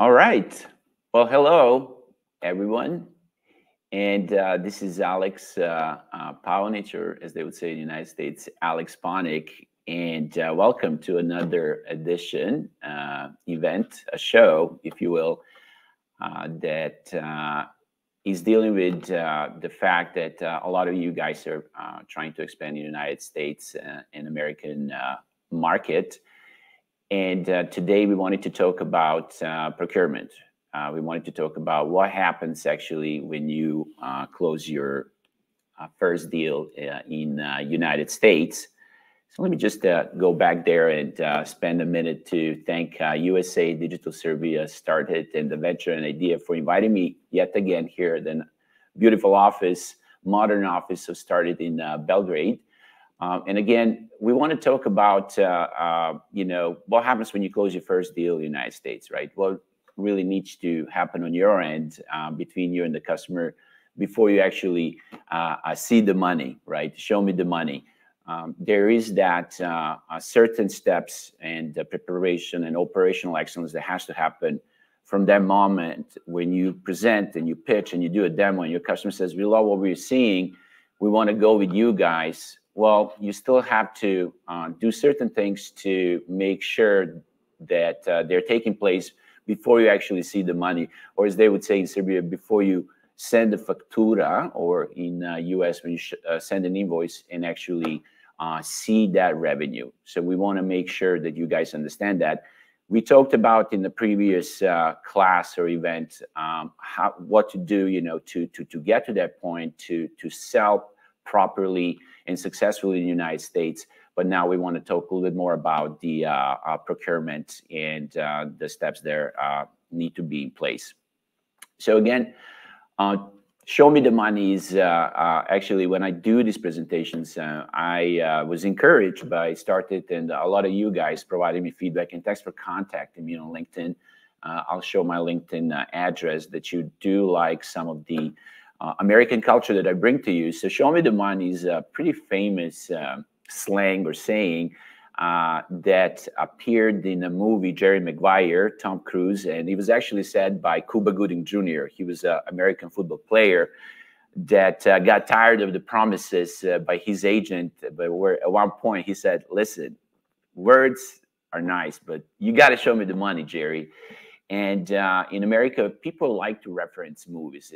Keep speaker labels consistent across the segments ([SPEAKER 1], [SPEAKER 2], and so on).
[SPEAKER 1] All right. Well, hello, everyone. And this is Aleks Paunic, or as they would say in the United States, Aleks Paunic. And welcome to another edition, event, a show, if you will, that is dealing with the fact that a lot of you guys are trying to expand in the United States and American market. And today we wanted to talk about procurement. We wanted to talk about what happens actually when you close your first deal in United States. So let me just go back there and spend a minute to thank USAID Digital Serbia started and the venture and idea for inviting me yet again here. Then beautiful office, modern office, so started in Belgrade. And again, we want to talk about, what happens when you close your first deal in the United States, right? What really needs to happen on your end between you and the customer before you actually see the money, right? Show me the money. There is that certain steps and preparation and operational excellence that has to happen from that moment when you present and you pitch and you do a demo and your customer says, we love what we're seeing, we want to go with you guys. Well, you still have to do certain things to make sure that they're taking place before you actually see the money, or as they would say in Serbia, before you send a factura, or in US when you send an invoice and actually see that revenue. So we want to make sure that you guys understand that. We talked about in the previous class or event what to do, to get to that point, to sell properly and successfully in the United States. But now we want to talk a little bit more about the procurement and the steps there need to be in place. So again, show me the money is actually when I do these presentations, I was encouraged by started and a lot of you guys providing me feedback, and thanks for contacting me on LinkedIn. I'll show my LinkedIn address that you do like some of the American culture that I bring to you. So show me the money is a pretty famous slang or saying that appeared in a movie, Jerry Maguire, Tom Cruise, and it was actually said by Cuba Gooding Jr. He was an American football player that got tired of the promises by his agent, but where at one point he said, listen, words are nice, but you got to show me the money, Jerry. And in America, people like to reference movies.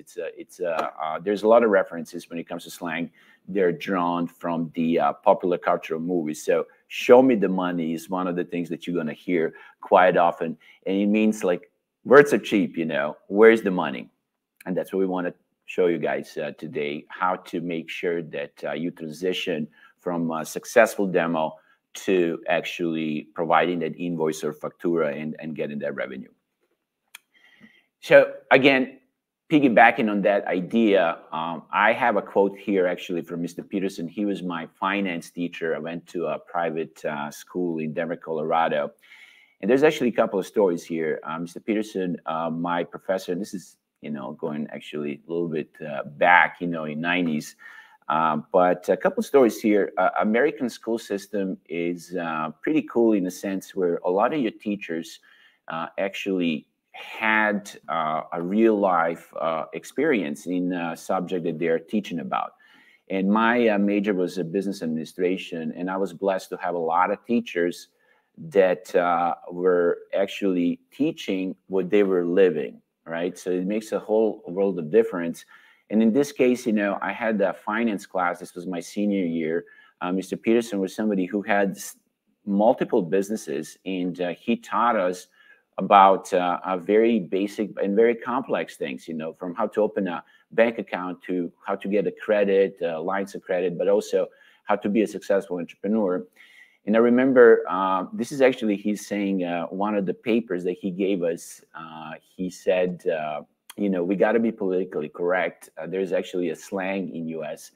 [SPEAKER 1] There's a lot of references when it comes to slang. They're drawn from the popular cultural movies. So show me the money is one of the things that you're going to hear quite often. And it means like words are cheap, where's the money? And that's what we want to show you guys today, how to make sure that you transition from a successful demo to actually providing that invoice or factura and getting that revenue. So again, piggybacking on that idea, I have a quote here actually from Mr. Peterson. He was my finance teacher. I went to a private school in Denver, Colorado. And there's actually a couple of stories here. Mr. Peterson, my professor, and this is, going actually a little bit back, in 90s. But a couple of stories here. American school system is pretty cool in the sense where a lot of your teachers actually had a real life experience in a subject that they're teaching about. And my major was a business administration, and I was blessed to have a lot of teachers that were actually teaching what they were living, right? So it makes a whole world of difference. And in this case, I had a finance class. This was my senior year. Mr. Peterson was somebody who had multiple businesses, and he taught us about very basic and very complex things, from how to open a bank account to how to get a credit, lines of credit, but also how to be a successful entrepreneur. And I remember, this is actually, he's saying one of the papers that he gave us, he said, we got to be politically correct. There's actually a slang in US,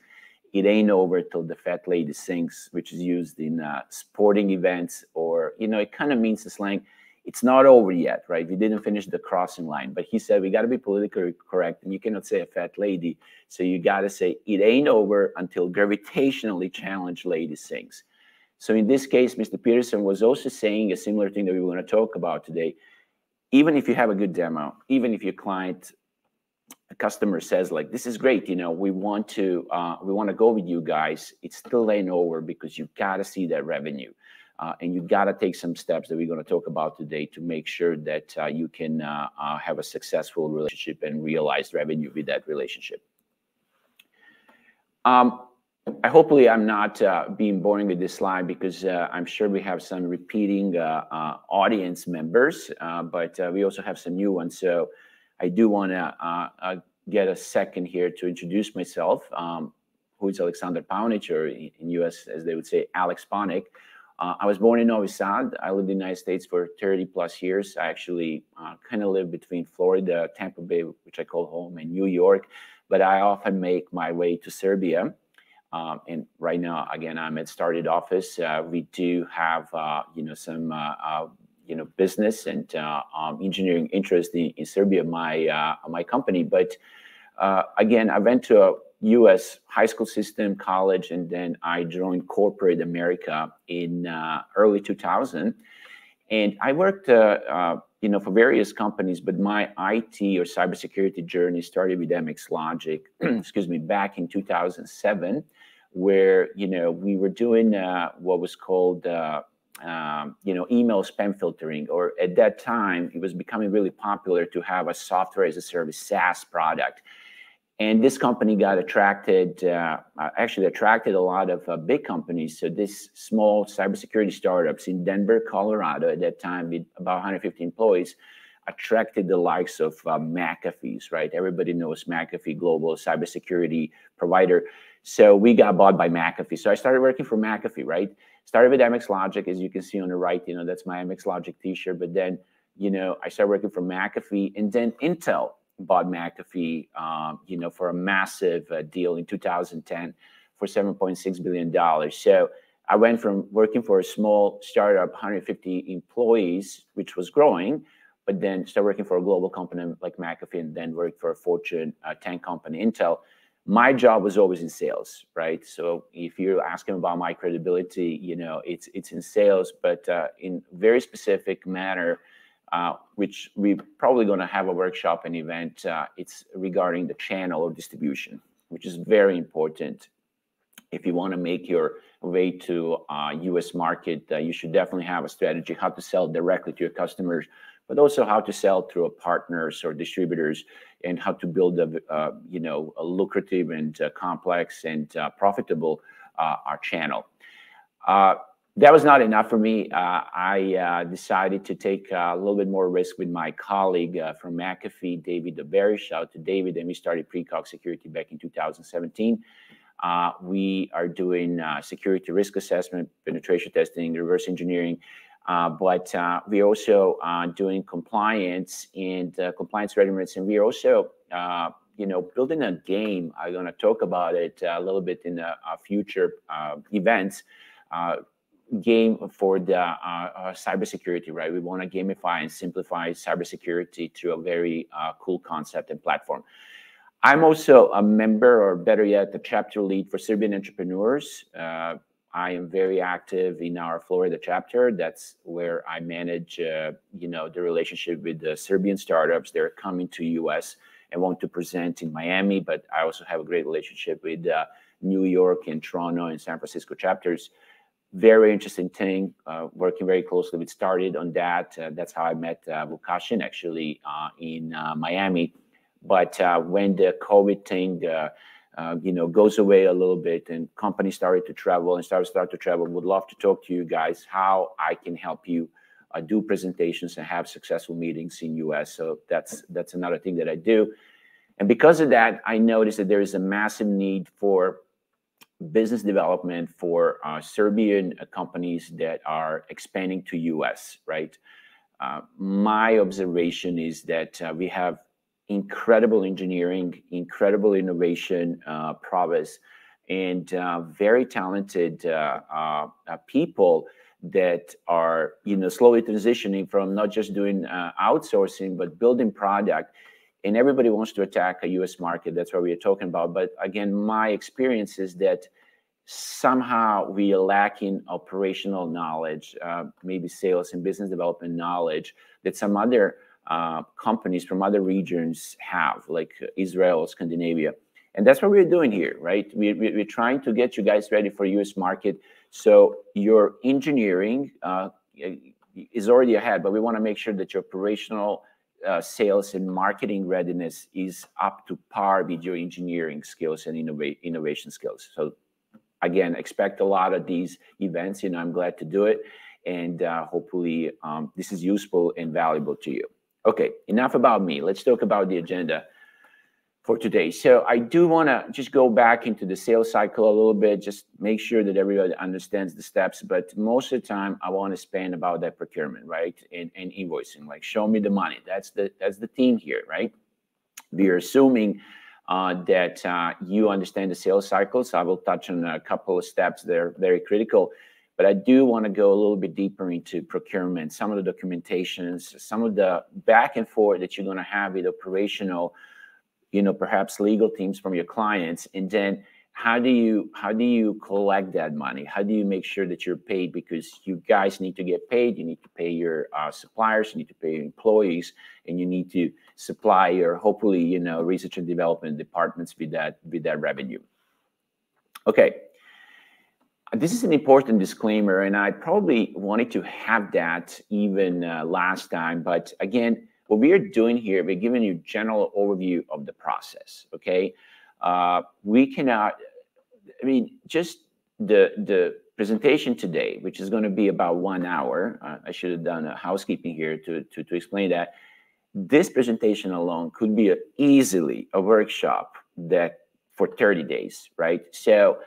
[SPEAKER 1] it ain't over till the fat lady sings, which is used in sporting events, or, it kind of means the slang, it's not over yet, right? We didn't finish the crossing line. But he said, we got to be politically correct. And you cannot say a fat lady. So you got to say, it ain't over until gravitationally challenged lady sings. So in this case, Mr. Peterson was also saying a similar thing that we want to talk about today. even if you have a good demo, even if your a customer says like, this is great, we want to go with you guys, it still ain't over, because you've got to see that revenue. And you got to take some steps that we're going to talk about today to make sure that you can have a successful relationship and realize revenue with that relationship. Hopefully I'm not being boring with this slide, because I'm sure we have some repeating audience members, but we also have some new ones. So I do want to get a second here to introduce myself, who is Aleks Paunic, or in US, as they would say, Aleks Paunic. I was born in Novi Sad. I lived in the United States for 30 plus years. I actually kind of live between Florida, Tampa Bay, which I call home, and New York, but I often make my way to Serbia. And right now, again, I'm at Started office. We do have, some, business and engineering interest in Serbia, my company. But again, I went to a U.S. high school system, college, and then I joined corporate America in early 2000. And I worked, for various companies, but my IT or cybersecurity journey started with MX Logic, excuse me, back in 2007, where, we were doing what was called, email spam filtering, or at that time, it was becoming really popular to have a software as a service SaaS product. And this company got attracted a lot of big companies. So this small cybersecurity startups in Denver, Colorado, at that time with about 150 employees, attracted the likes of McAfee's, right? Everybody knows McAfee, global cybersecurity provider. So we got bought by McAfee. So I started working for McAfee, right? Started with MX Logic, as you can see on the right, that's my MX Logic t-shirt. But then, I started working for McAfee, and then Intel bought McAfee, for a massive deal in 2010 for $7.6 billion. So I went from working for a small startup, 150 employees, which was growing, but then started working for a global company like McAfee, and then worked for a Fortune 10 company, Intel. My job was always in sales, right? So if you're asking about my credibility, it's in sales, but in very specific manner, which we're probably going to have a workshop and event. It's regarding the channel of distribution, which is very important. If you want to make your way to U.S. market, you should definitely have a strategy how to sell directly to your customers, but also how to sell through partners or distributors, and how to build a lucrative and complex and profitable channel. That was not enough for me. I decided to take a little bit more risk with my colleague from McAfee, David DeBerry. Shout out to David. And we started PreCog Security back in 2017. We are doing security risk assessment, penetration testing, reverse engineering, but we're also doing compliance and compliance readiness. And we're also, building a game. I'm going to talk about it a little bit in future events. Game for the cybersecurity, right? We want to gamify and simplify cybersecurity through a very cool concept and platform. I'm also a member, or better yet, the chapter lead for Serbian entrepreneurs. I am very active in our Florida chapter. That's where I manage, the relationship with the Serbian startups. They're coming to US and want to present in Miami, but I also have a great relationship with New York and Toronto and San Francisco chapters. Very interesting thing, working very closely with Started on that. That's how I met Vukashin, actually, in Miami. But when the COVID thing, goes away a little bit and companies started to travel and start to travel, would love to talk to you guys how I can help you do presentations and have successful meetings in US. So that's another thing that I do. And because of that, I noticed that there is a massive need for business development for Serbian companies that are expanding to US, right? My observation is that we have incredible engineering, incredible innovation prowess, and very talented people that are, slowly transitioning from not just doing outsourcing, but building product. And everybody wants to attack a US market. That's what we are talking about. But again, my experience is that somehow we are lacking operational knowledge, maybe sales and business development knowledge that some other companies from other regions have, like Israel, Scandinavia. And that's what we're doing here, right? We're trying to get you guys ready for US market. So your engineering is already ahead, but we want to make sure that your operational sales and marketing readiness is up to par with your engineering skills and innovation skills. So again, expect a lot of these events. I'm glad to do it. And hopefully this is useful and valuable to you. Okay, enough about me. Let's talk about the agenda for today. So I do want to just go back into the sales cycle a little bit, just make sure that everybody understands the steps. But most of the time, I want to spend about that procurement, right? And invoicing, like show me the money. That's the theme here, right? We are assuming that you understand the sales cycle. So I will touch on a couple of steps that are very critical. But I do want to go a little bit deeper into procurement, some of the documentations, some of the back and forth that you're going to have with operational, perhaps legal teams from your clients. And then how do you collect that money? How do you make sure that you're paid? Because you guys need to get paid. You need to pay your suppliers, you need to pay your employees, and you need to supply your, hopefully, research and development departments with that revenue. Okay. This is an important disclaimer, and I probably wanted to have that even last time. But again, what we are doing here, we're giving you a general overview of the process, okay? We cannot, just the presentation today, which is going to be about 1 hour. I should have done a housekeeping here to explain that. This presentation alone could be easily a workshop that for 30 days, right? So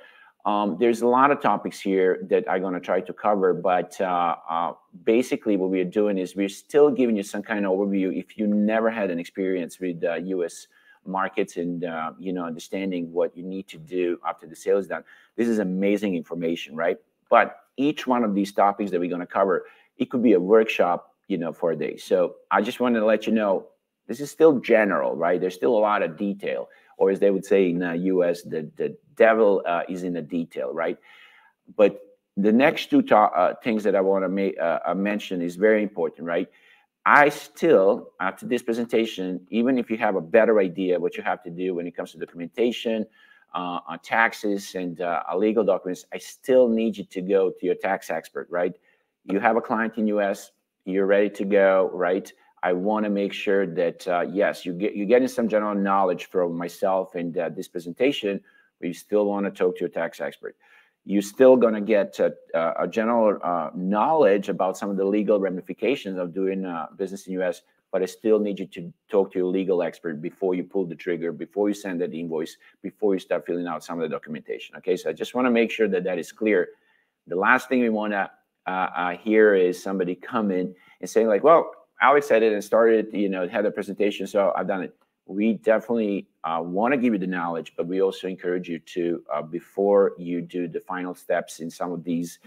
[SPEAKER 1] there's a lot of topics here that I'm going to try to cover, but basically what we're doing is we're still giving you some kind of overview if you never had an experience with U.S. markets and, understanding what you need to do after the sale is done. This is amazing information, right? But each one of these topics that we're going to cover, it could be a workshop, for a day. So I just wanted to let you know, this is still general, right? There's still a lot of detail. Or as they would say in the U.S., the devil is in the detail, right? But the next two things that I want to mention is very important, right? I still, after this presentation, even if you have a better idea what you have to do when it comes to documentation, on taxes and legal documents, I still need you to go to your tax expert, right? You have a client in U.S., you're ready to go, right? I want to make sure that, yes, you're getting some general knowledge from myself and this presentation, but you still want to talk to your tax expert. You're still going to get a general knowledge about some of the legal ramifications of doing business in the U.S., but I still need you to talk to your legal expert before you pull the trigger, before you send that invoice, before you start filling out some of the documentation, okay? So I just want to make sure that that is clear. The last thing we want to hear is somebody come in and saying like, well, Alex said it and started, had a presentation, so I've done it. We definitely want to give you the knowledge, but we also encourage you to, before you do the final steps in some of these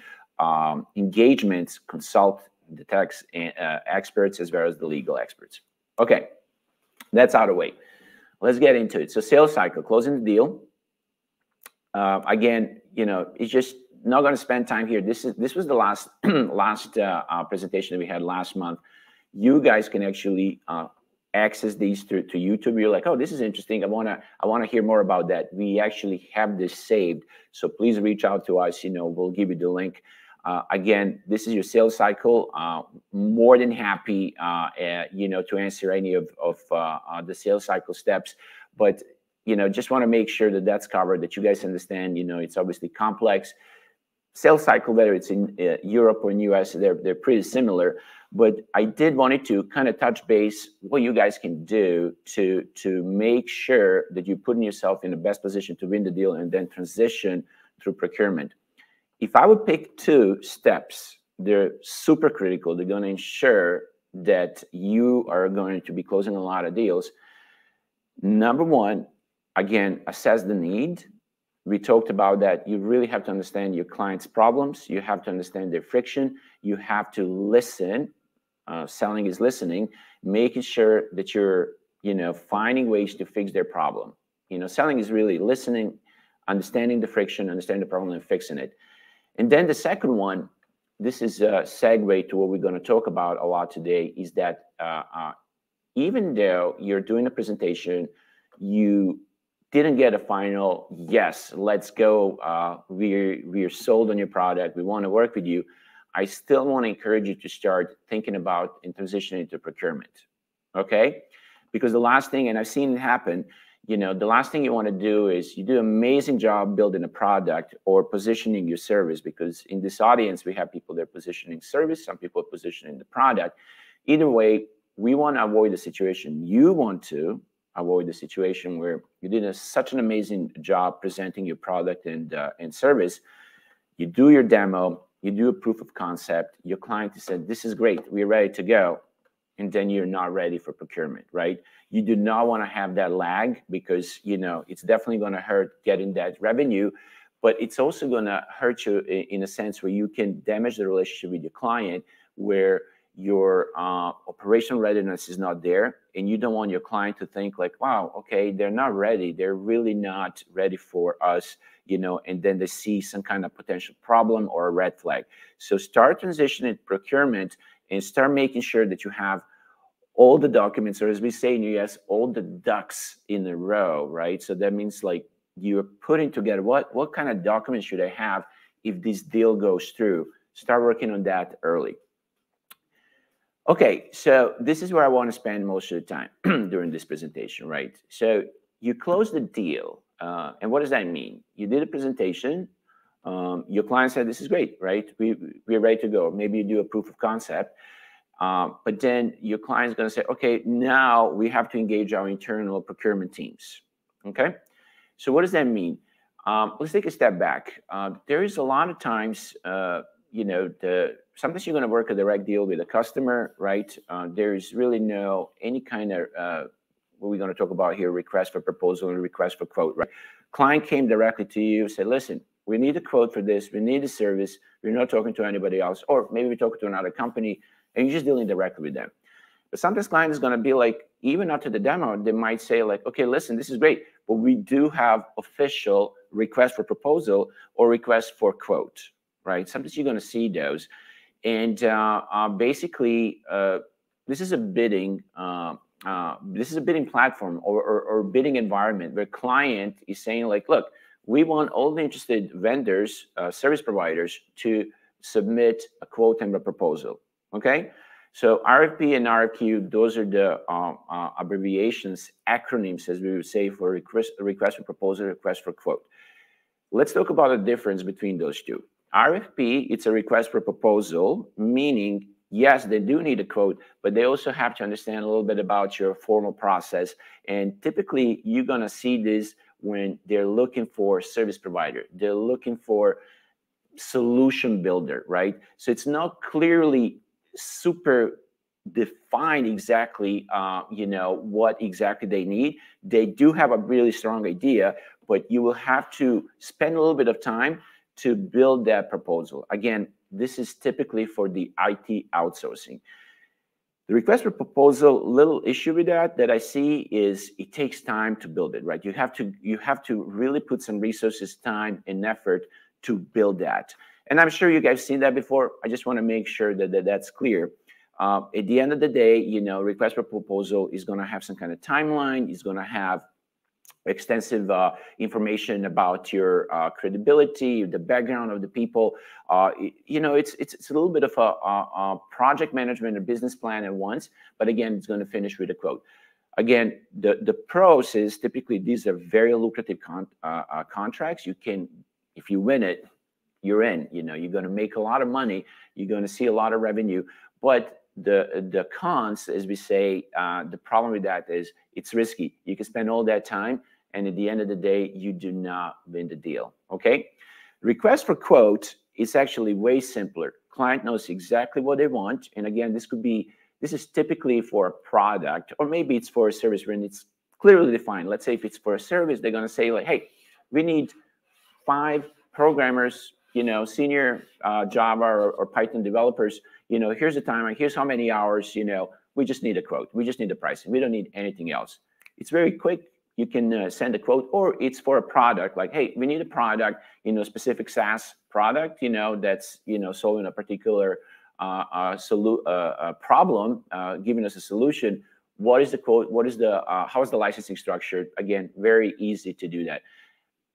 [SPEAKER 1] engagements, consult the tax experts as well as the legal experts. Okay, that's out of the way. Let's get into it. So sales cycle, closing the deal. Again, it's just not going to spend time here. This was the last presentation that we had last month. You guys can actually access these through YouTube. You're like, oh, this is interesting. I wanna hear more about that. We actually have this saved, so please reach out to us. We'll give you the link. Again, this is your sales cycle. More than happy, to answer any of the sales cycle steps. But just want to make sure that that's covered. That you guys understand. It's obviously complex. Sales cycle, whether it's in Europe or in US, they're pretty similar. But I did wanted to kind of touch base what you guys can do to make sure that you're putting yourself in the best position to win the deal and then transition through procurement. If I would pick 2 steps, they're super critical. They're going to ensure that you are going to be closing a lot of deals. Number 1, again, assess the need. We talked about that. You really have to understand your client's problems. You have to understand their friction. You have to listen. Selling is listening, making sure that you're, finding ways to fix their problem. Selling is really listening, understanding the friction, understanding the problem, and fixing it. And then the second one, this is a segue to what we're going to talk about a lot today, is that even though you're doing a presentation, you didn't get a final, yes, let's go, we're sold on your product, we want to work with you, I still want to encourage you to start thinking about and transitioning to procurement, okay? Because the last thing, and I've seen it happen, you know, the last thing you want to do is you do an amazing job building a product or positioning your service, because in this audience, we have people that are positioning service, some people are positioning the product. Either way, we want to avoid the situation. You want to avoid the situation where you did such an amazing job presenting your product and service. You do your demo, you do a proof of concept, your client said, this is great, we're ready to go. And then you're not ready for procurement, right? You do not want to have that lag, because, you know, it's definitely going to hurt getting that revenue, but it's also going to hurt you in a sense where you can damage the relationship with your client, where your operational readiness is not there, and you don't want your client to think like, wow, okay, they're not ready, they're really not ready for us, you know, and then they see some kind of potential problem or a red flag. So start transitioning procurement and start making sure that you have all the documents, or as we say in the US, all the ducks in a row, right? So that means like you're putting together what kind of documents should I have if this deal goes through. Start working on that early. Okay, so this is where I want to spend most of the time during this presentation, right? So you close the deal, and what does that mean? You did a presentation, your client said, this is great, right? We're ready to go. Maybe you do a proof of concept, but then your client's going to say, okay, now we have to engage our internal procurement teams, okay? So what does that mean? Let's take a step back. There is a lot of times, you know, sometimes you're going to work a direct deal with a customer, right? There is really no any kind of what we're going to talk about here, request for proposal and request for quote, right? Client came directly to you, said, listen, we need a quote for this, we need a service, we're not talking to anybody else, or maybe we're talking to another company, and you're just dealing directly with them. But sometimes client is going to be like, even after the demo, they might say like, okay, listen, this is great, but we do have official request for proposal or request for quote, right? Sometimes you're going to see those. And basically, this is a bidding platform or bidding environment where client is saying like, look, we want all the interested vendors, service providers to submit a quote and a proposal, okay? So RFP and RFQ, those are the abbreviations, acronyms, as we would say, for request for proposal, request for quote. Let's talk about the difference between those two. RFP, it's a request for proposal, meaning, yes, they do need a quote, but they also have to understand a little bit about your formal process. And typically, you're going to see this when they're looking for service provider. They're looking for solution builder, right? So it's not clearly super defined exactly, you know, what exactly they need. They do have a really strong idea, but you will have to spend a little bit of time to build that proposal. Again, this is typically for the IT outsourcing. The request for proposal, little issue with that I see is it takes time to build it, right? You have to really put some resources, time, and effort to build that. And I'm sure you guys seen that before. I just want to make sure that that's clear. At the end of the day, you know, request for proposal is going to have some kind of timeline. It's going to have extensive information about your credibility, the background of the people. You know, it's a little bit of a project management and business plan at once, but again, it's going to finish with a quote. Again, the pros is typically these are very lucrative contracts. You can, if you win it, you're in. You know, you're going to make a lot of money. You're going to see a lot of revenue, but the cons, as we say, the problem with that is it's risky. You can spend all that time, and at the end of the day, you do not win the deal, okay? Request for quote is actually way simpler. Client knows exactly what they want, and again, this is typically for a product, or maybe it's for a service when it's clearly defined. Let's say if it's for a service, they're going to say like, hey, we need 5 programmers, you know, senior Java or Python developers. You know, here's the timeline, here's how many hours, you know, we just need a quote. We just need the pricing. We don't need anything else. It's very quick. You can send a quote, or it's for a product like, hey, we need a product, you know, specific SaaS product, you know, that's, you know, solving a particular problem, giving us a solution. what is the quote, what is the, how is the licensing structured? Again, very easy to do that.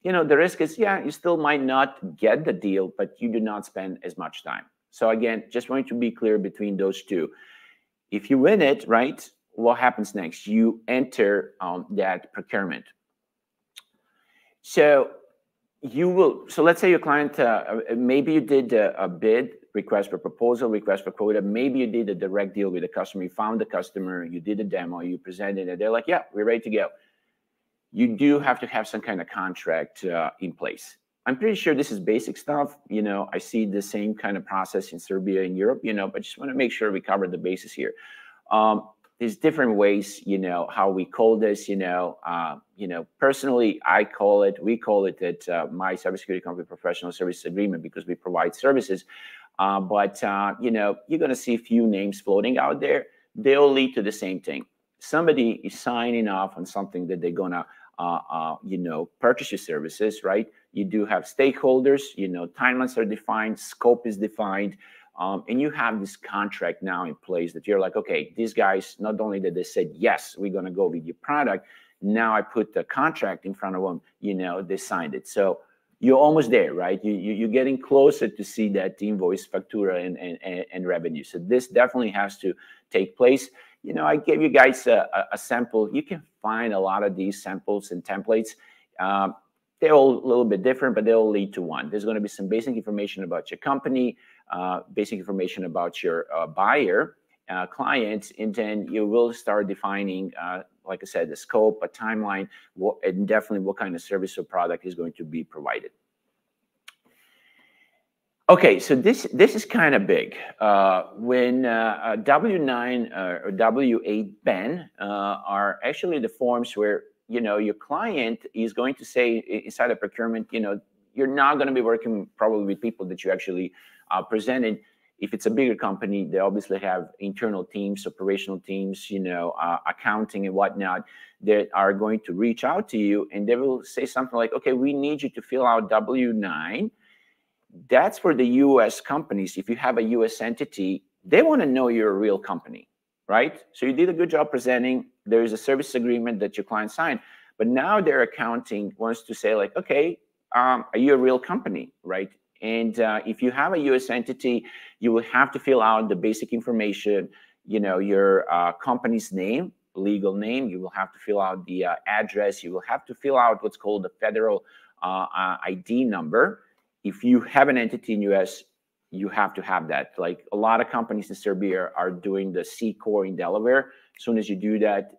[SPEAKER 1] You know, the risk is, yeah, you still might not get the deal, but you do not spend as much time. So again, just want to be clear between those two. If you win it, right, what happens next? You enter that procurement. So you will, so let's say your client, maybe you did a bid, request for proposal, request for quota, maybe you did a direct deal with the customer, you found the customer, you did a demo, you presented it, they're like, yeah, we're ready to go. You do have to have some kind of contract in place. I'm pretty sure this is basic stuff. You know, I see the same kind of process in Serbia and Europe, you know, but just want to make sure we cover the bases here. There's different ways, you know, how we call this, you know, personally, I call it, we call it at my cybersecurity company professional service agreement because we provide services. But you know, you're going to see a few names floating out there. They all lead to the same thing. Somebody is signing off on something that they're going to, you know, purchase your services, right? You do have stakeholders, you know, timelines are defined, scope is defined. And you have this contract now in place that you're like, okay, these guys, not only that they said, yes, we're going to go with your product, now I put the contract in front of them, you know, they signed it. So you're almost there, right? You're getting closer to see that invoice, factura, and revenue. So this definitely has to take place. You know, I gave you guys a sample. You can find a lot of these samples and templates. They're all a little bit different, but they all lead to one. There's going to be some basic information about your company, basic information about your buyer, clients, and then you will start defining, like I said, the scope, a timeline, and definitely what kind of service or product is going to be provided. Okay, so this is kind of big. When W9 or W8 Ben are actually the forms where, you know, your client is going to say inside a procurement, you know, you're not going to be working probably with people that you actually presented. If it's a bigger company, they obviously have internal teams, operational teams, you know, accounting and whatnot, that are going to reach out to you, and they will say something like, okay, we need you to fill out W9. That's for the US companies. If you have a US entity, they want to know you're a real company, right? So you did a good job presenting. There is a service agreement that your client signed, but now their accounting wants to say like, okay, are you a real company, right? And if you have a US entity, you will have to fill out the basic information, you know, your company's name, legal name. You will have to fill out the address. You will have to fill out what's called the federal ID number. If you have an entity in US, you have to have that. Like a lot of companies in Serbia are doing the C Corp in Delaware. As soon as you do that,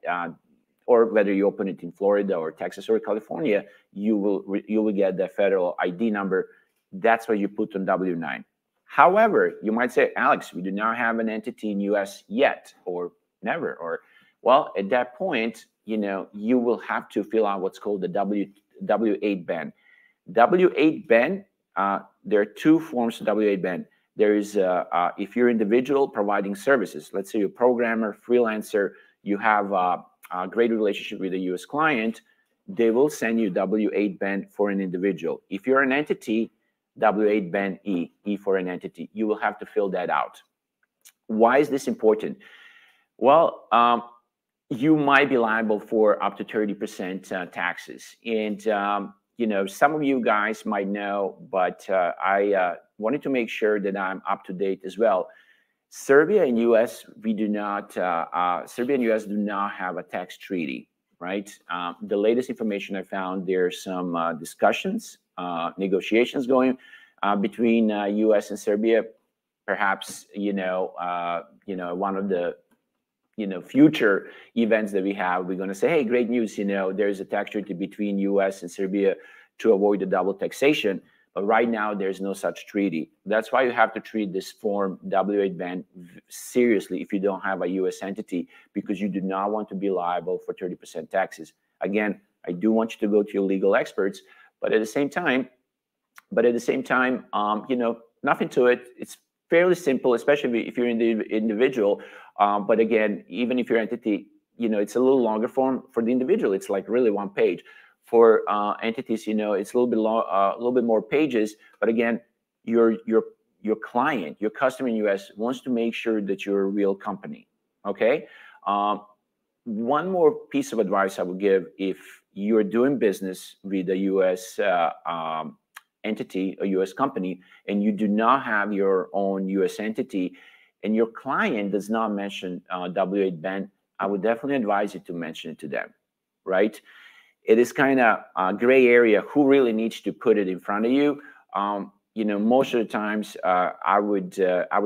[SPEAKER 1] or whether you open it in Florida or Texas or California, you will get the federal ID number. That's what you put on W9. However, you might say, Alex, we do not have an entity in US yet, or never, or well, at that point, you know, you will have to fill out what's called the W8 Ben. W8 Ben. There are two forms of W8 Ben. There is, if you're individual providing services, let's say you're a programmer, freelancer, you have a great relationship with a US client, they will send you W8 Ben for an individual. If you're an entity, W8 Ben E for an entity. You will have to fill that out. Why is this important? Well, you might be liable for up to 30% taxes. And you know, some of you guys might know, but I wanted to make sure that I'm up to date as well. Serbia and US, we do not, Serbia and US do not have a tax treaty, right? The latest information I found, there's some discussions, negotiations going between US and Serbia. Perhaps, you know, one of the, you know, future events that we have, we're going to say, hey, great news, you know, there's a tax treaty between US and Serbia to avoid the double taxation. But right now, there's no such treaty. That's why you have to treat this form W8 Ben seriously if you don't have a US entity, because you do not want to be liable for 30% taxes. Again, I do want you to go to your legal experts, but at the same time, you know, nothing to it. It's fairly simple, especially if you're in the individual. But again, even if your entity, you know, it's a little longer form. For the individual, it's like really one page. For entities, you know, it's a little bit more pages. But again, your client, your customer in US wants to make sure that you're a real company. Okay. one more piece of advice I would give: if you're doing business with a U.S. Entity, a U.S. company, and you do not have your own U.S. entity, and your client does not mention W-8 ban, I would definitely advise you to mention it to them, right? It is kind of a gray area who really needs to put it in front of you. Most of the times, I would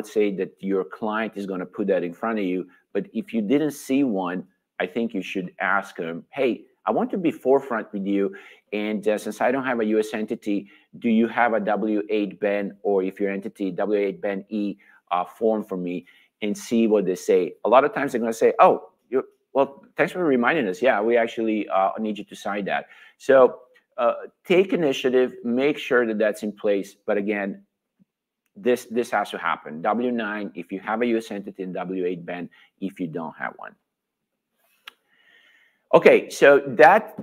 [SPEAKER 1] say that your client is going to put that in front of you. But if you didn't see one, I think you should ask them, hey, I want to be forefront with you. And since I don't have a U.S. entity, do you have a W-8 ban, or if your entity, W-8 ban E form for me, and see what they say. A lot of times they're going to say, oh, well, thanks for reminding us. Yeah, we actually need you to sign that. So take initiative, make sure that that's in place. But again, this has to happen. W-9 if you have a U.S. entity, and W-8 ban if you don't have one. Okay, so that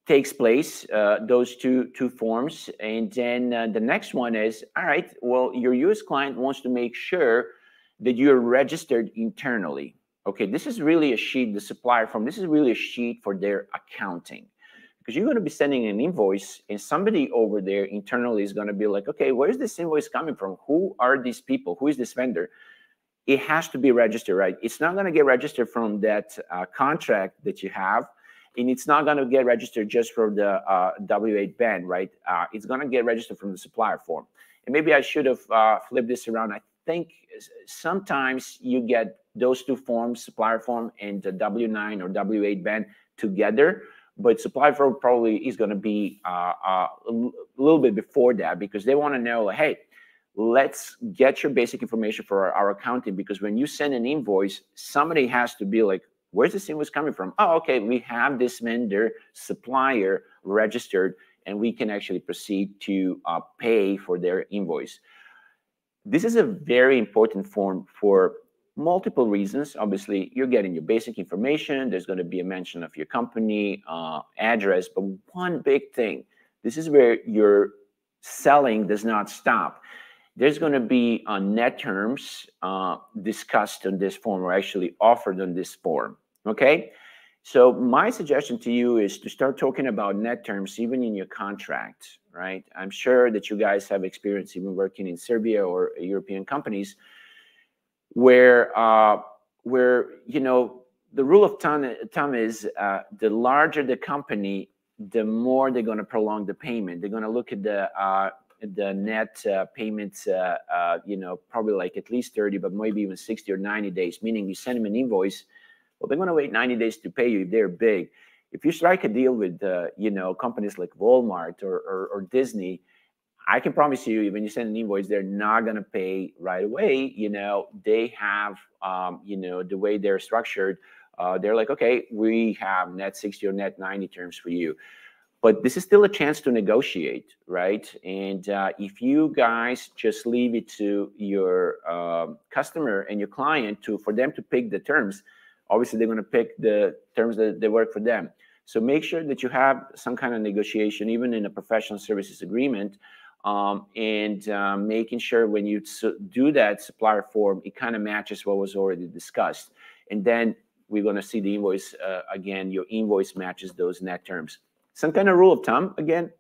[SPEAKER 1] takes place, those two forms. And then the next one is, all right, well, your U.S. client wants to make sure that you're registered internally. Okay, this is really a sheet, the supplier form, this is really a sheet for their accounting. Because you're going to be sending an invoice, and somebody over there internally is going to be like, okay, where's this invoice coming from? Who are these people? Who is this vendor? It has to be registered, right? It's not going to get registered from that contract that you have, and it's not going to get registered just for the W-8 ban, right? It's going to get registered from the supplier form. And maybe I should have flipped this around. I think sometimes you get those two forms, supplier form and the W-9 or W-8 ban together, but supplier form probably is going to be a little bit before that, because they want to know, hey, let's get your basic information for our accounting, because when you send an invoice, somebody has to be like, where's this invoice coming from? Oh, okay, we have this vendor supplier registered, and we can actually proceed to pay for their invoice. This is a very important form for multiple reasons. Obviously, you're getting your basic information. There's going to be a mention of your company, address, but one big thing, this is where your selling does not stop. There's going to be net terms discussed on this form, or actually offered on this form, okay? So my suggestion to you is to start talking about net terms even in your contract, right? I'm sure that you guys have experience even working in Serbia or European companies where you know, the rule of thumb is the larger the company, the more they're going to prolong the payment. They're going to look at the net payments, you know, probably like at least 30, but maybe even 60 or 90 days, meaning you send them an invoice, well, they're going to wait 90 days to pay you if they're big. If you strike a deal with, you know, companies like Walmart or Disney, I can promise you, when you send an invoice, they're not going to pay right away. You know, they have, you know, the way they're structured, they're like, okay, we have net 60 or net 90 terms for you. But this is still a chance to negotiate, right? And if you guys just leave it to your customer and your client for them to pick the terms, obviously they're going to pick the terms that they work for them. So make sure that you have some kind of negotiation, even in a professional services agreement, and making sure when you do that supplier form, it kind of matches what was already discussed. And then we're going to see the invoice again, your invoice matches those net terms. Some kind of rule of thumb, again,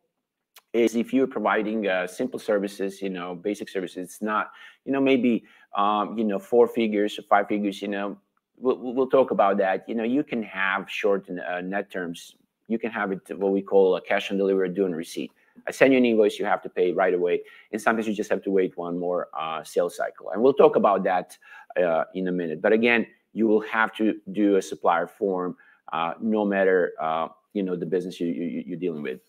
[SPEAKER 1] is if you're providing simple services, you know, basic services, it's not, you know, maybe, you know, 4 figures or 5 figures, you know, we'll talk about that. You know, you can have short net terms. You can have it what we call a cash on delivery, due on receipt. I send you an invoice, you have to pay right away. And sometimes you just have to wait one more sales cycle. And we'll talk about that in a minute. But again, you will have to do a supplier form no matter, you know, the business you're dealing with.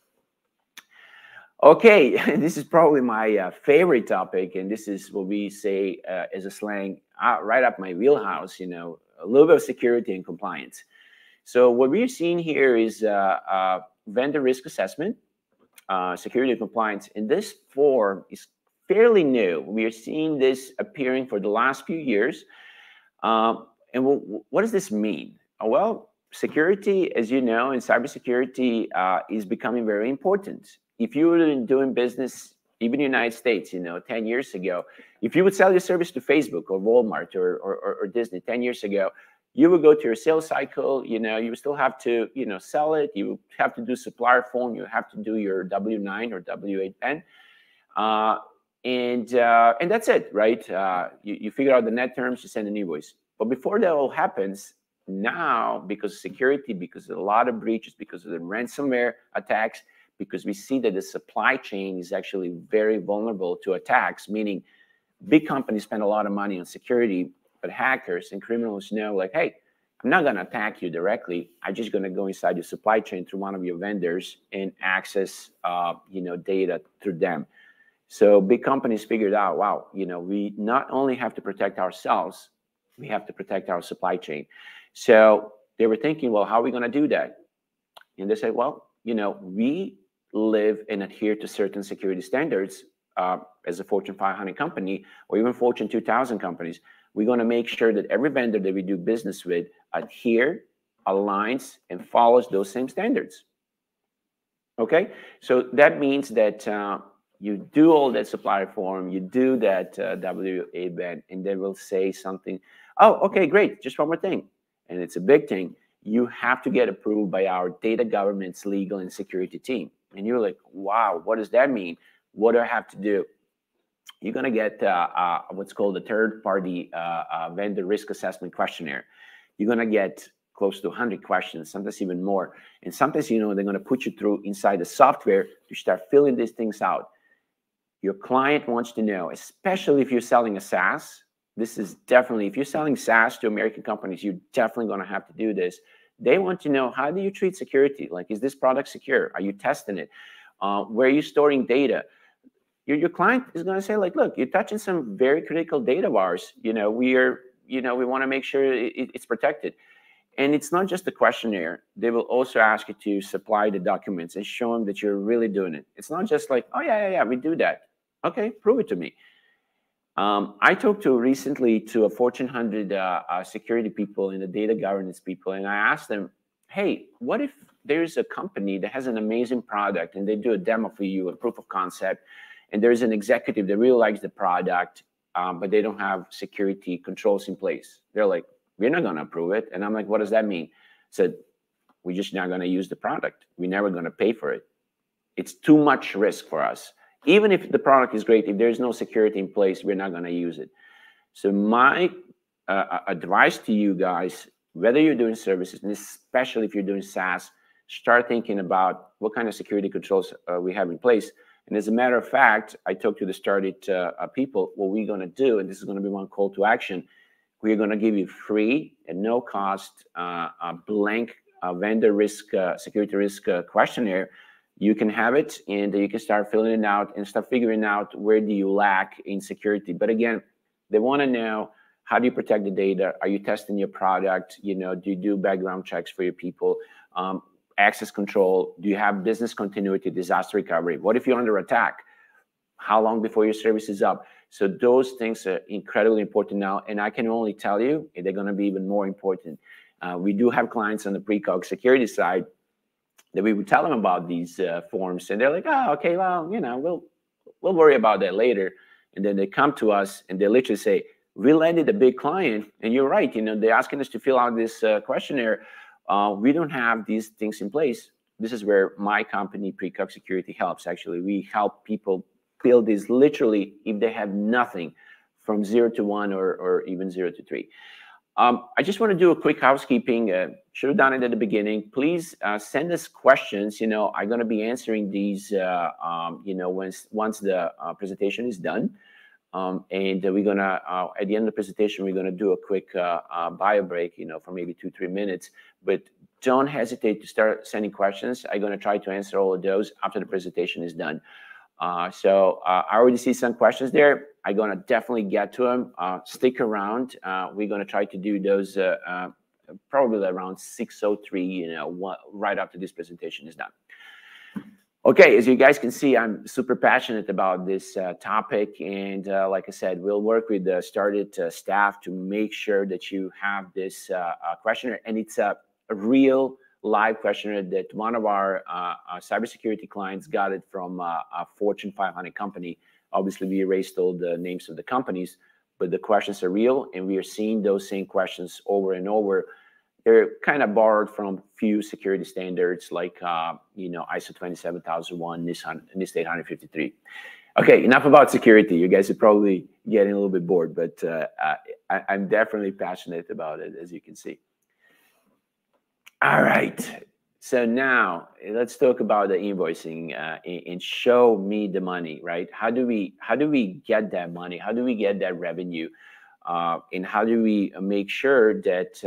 [SPEAKER 1] Okay, this is probably my favorite topic, and this is what we say as a slang, right up my wheelhouse, you know, a little bit of security and compliance. So what we're seeing here is vendor risk assessment, security and compliance, and this form is fairly new. We are seeing this appearing for the last few years. And what does this mean? Well, security, as you know, and cybersecurity is becoming very important. If you were doing business, even in the United States, you know, 10 years ago, if you would sell your service to Facebook or Walmart or Disney 10 years ago, You will go to your sales cycle, you still have to, sell it. You have to do supplier form. You have to do your W-9 or W-8 and that's it, right? You figure out the net terms, you send an invoice. But before that all happens, now, because of security, because of a lot of breaches, because of the ransomware attacks, because we see that the supply chain is actually very vulnerable to attacks, meaning big companies spend a lot of money on security, but hackers and criminals know, like, hey, I'm not going to attack you directly. I'm just going to go inside your supply chain through one of your vendors and access, data through them. So big companies figured out, wow, we not only have to protect ourselves, we have to protect our supply chain. So they were thinking, well, how are we going to do that? And they said, well, we live and adhere to certain security standards as a Fortune 500 company or even Fortune 2000 companies. We're going to make sure that every vendor that we do business with adhere, aligns, and follows those same standards. Okay, so that means that you do all that supplier form, you do that W-8, and they will say something. Oh, okay, great. Just one more thing. And it's a big thing. You have to get approved by our data governance, legal, and security team. And you're like, wow, what does that mean? What do I have to do? You're going to get what's called a third-party vendor risk assessment questionnaire. You're going to get close to 100 questions, sometimes even more. And sometimes, they're going to put you through inside the software to start filling these things out. Your client wants to know, especially if you're selling a SaaS. This is definitely, if you're selling SaaS to American companies, you're definitely going to have to do this. They want to know, how do you treat security? Like, is this product secure? Are you testing it? Where are you storing data? Your client is going to say, like, look, you're touching some very critical data of ours. We want to make sure it's protected. And it's not just a questionnaire. They will also ask you to supply the documents and show them that you're really doing it. It's not just like, oh, yeah, we do that. Okay, prove it to me. I talked recently to a Fortune 100 security people and the data governance people, and I asked them, hey, what if there's a company that has an amazing product and they do a demo for you, a proof of concept, and there's an executive that really likes the product, but they don't have security controls in place? They're like, we're not going to approve it. And I'm like, what does that mean? I said, we're just not going to use the product. We're never going to pay for it. It's too much risk for us. Even if the product is great, if there's no security in place, we're not going to use it. So my advice to you guys, whether you're doing services, and especially if you're doing SaaS, start thinking about what kind of security controls we have in place. And as a matter of fact, I talked to the started people, what we're going to do, and this is going to be one call to action. We're going to give you free and no cost a blank vendor risk, security risk questionnaire. You can have it and you can start filling it out and start figuring out where do you lack in security. But again, they want to know, how do you protect the data? Are you testing your product? Do you do background checks for your people? Access control? Do you have business continuity, disaster recovery? What if you're under attack? How long before your service is up? So those things are incredibly important now. And I can only tell you, they're going to be even more important. We do have clients on the PreCog Security side that we would tell them about these forms, and they're like, oh, okay, well, we'll worry about that later. And then they come to us and they literally say, we landed a big client, and you're right, they're asking us to fill out this questionnaire. We don't have these things in place. This is where my company, PreCog Security, helps. Actually, we help people build this literally, if they have nothing, from 0 to 1 or even 0 to 3. I just want to do a quick housekeeping. Should have done it at the beginning. Please send us questions. I'm going to be answering these, once the presentation is done. And we're going to, at the end of the presentation, we're going to do a quick bio break, for maybe 2-3 minutes. But don't hesitate to start sending questions. I'm going to try to answer all of those after the presentation is done. So I already see some questions there. I'm going to definitely get to them. Stick around. We're going to try to do those probably around 6:03, right after this presentation is done. Okay, as you guys can see, I'm super passionate about this topic. And like I said, we'll work with the started staff to make sure that you have this questionnaire. And it's a real live questionnaire that one of our cybersecurity clients got it from a Fortune 500 company. Obviously, we erased all the names of the companies, but the questions are real, and we are seeing those same questions over and over. They're kind of borrowed from few security standards like, ISO 27001, NIST 853. Okay, enough about security. You guys are probably getting a little bit bored, but I'm definitely passionate about it, as you can see. All right. So now let's talk about the invoicing and show me the money, right? How do we get that money? How do we get that revenue? And how do we make sure that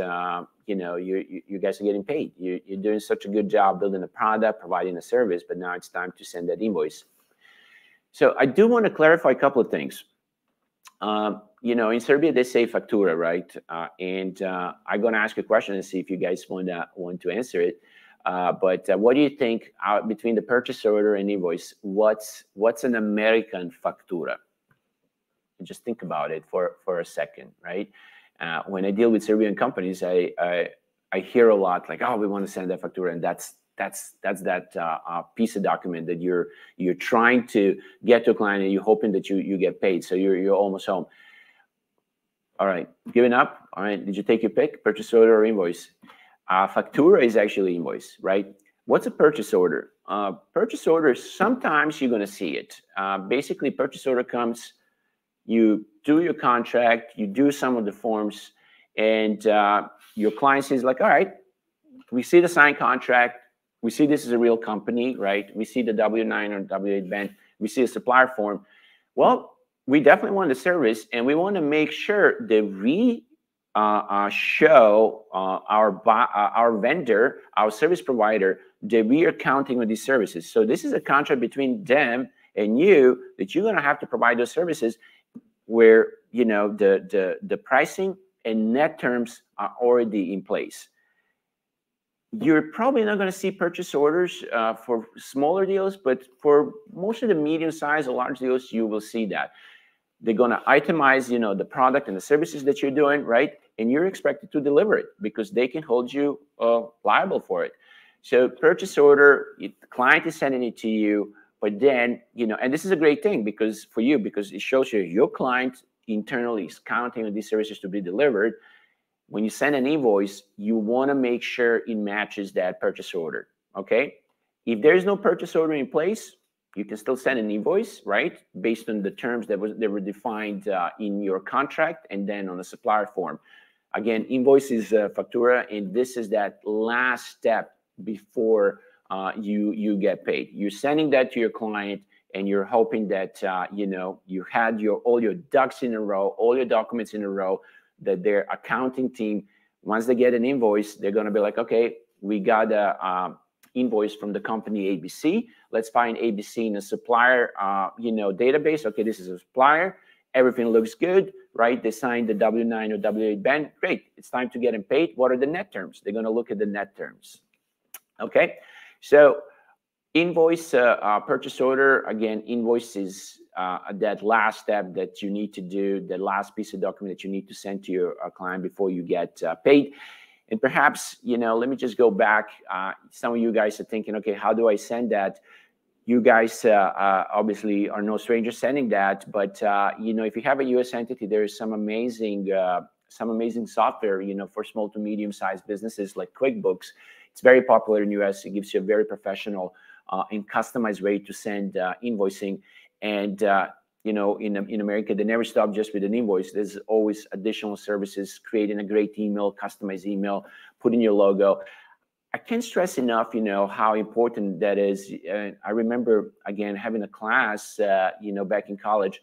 [SPEAKER 1] you guys are getting paid? You're doing such a good job building a product, providing a service, but now it's time to send that invoice. So I do want to clarify a couple of things. In Serbia, they say factura, right? And I'm going to ask a question and see if you guys want to answer it. But what do you think between the purchase order and invoice? What's an American factura? Just think about it for a second, right? When I deal with Serbian companies, I hear a lot like, oh, we want to send that factura, and that's that piece of document that you're trying to get to a client and you're hoping that you get paid. So you're almost home. All right, giving up. All right, did you take your pick? Purchase order or invoice? Factura is actually invoice, right? What's a purchase order? Purchase order, sometimes you're going to see it. Basically, purchase order comes, you do your contract, you do some of the forms, and your client says like, all right, we see the signed contract, we see this is a real company, right? We see the W-9 or W-8 band, we see a supplier form. Well, we definitely want the service, and we want to make sure that we show our vendor, our service provider, that we are counting on these services. So this is a contract between them and you that you're going to have to provide those services where the pricing and net terms are already in place. You're probably not going to see purchase orders for smaller deals, but for most of the medium-sized or large deals, you will see that. They're going to itemize, the product and the services that you're doing, right? And you're expected to deliver it because they can hold you liable for it. So purchase order, the client is sending it to you, but then, and this is a great thing because it shows you your client internally is counting on these services to be delivered. When you send an invoice, you want to make sure it matches that purchase order, okay? If there is no purchase order in place, you can still send an invoice, right? Based on the terms that were defined in your contract and then on the supplier form. Again, invoice is factura, and this is that last step before you get paid. You're sending that to your client, and you're hoping that you had all your ducks in a row, all your documents in a row, that their accounting team, once they get an invoice, they're going to be like, okay, we got a invoice from the company ABC. Let's find ABC in a supplier, database. Okay, this is a supplier. Everything looks good, right? They signed the W-9 or W-8 band. Great. It's time to get them paid. What are the net terms? They're going to look at the net terms. Okay, so invoice, purchase order. Again, invoice is that last step that you need to do, the last piece of document that you need to send to your client before you get paid. And perhaps, let me just go back. Some of you guys are thinking, okay, how do I send that? You guys obviously are no strangers sending that, but if you have a U.S. entity, there is some amazing software, for small to medium-sized businesses like QuickBooks. It's very popular in the U.S. It gives you a very professional and customized way to send invoicing. And in America, they never stop just with an invoice. There's always additional services, creating a great email, customized email, putting your logo. I can't stress enough, how important that is. I remember, again, having a class, back in college,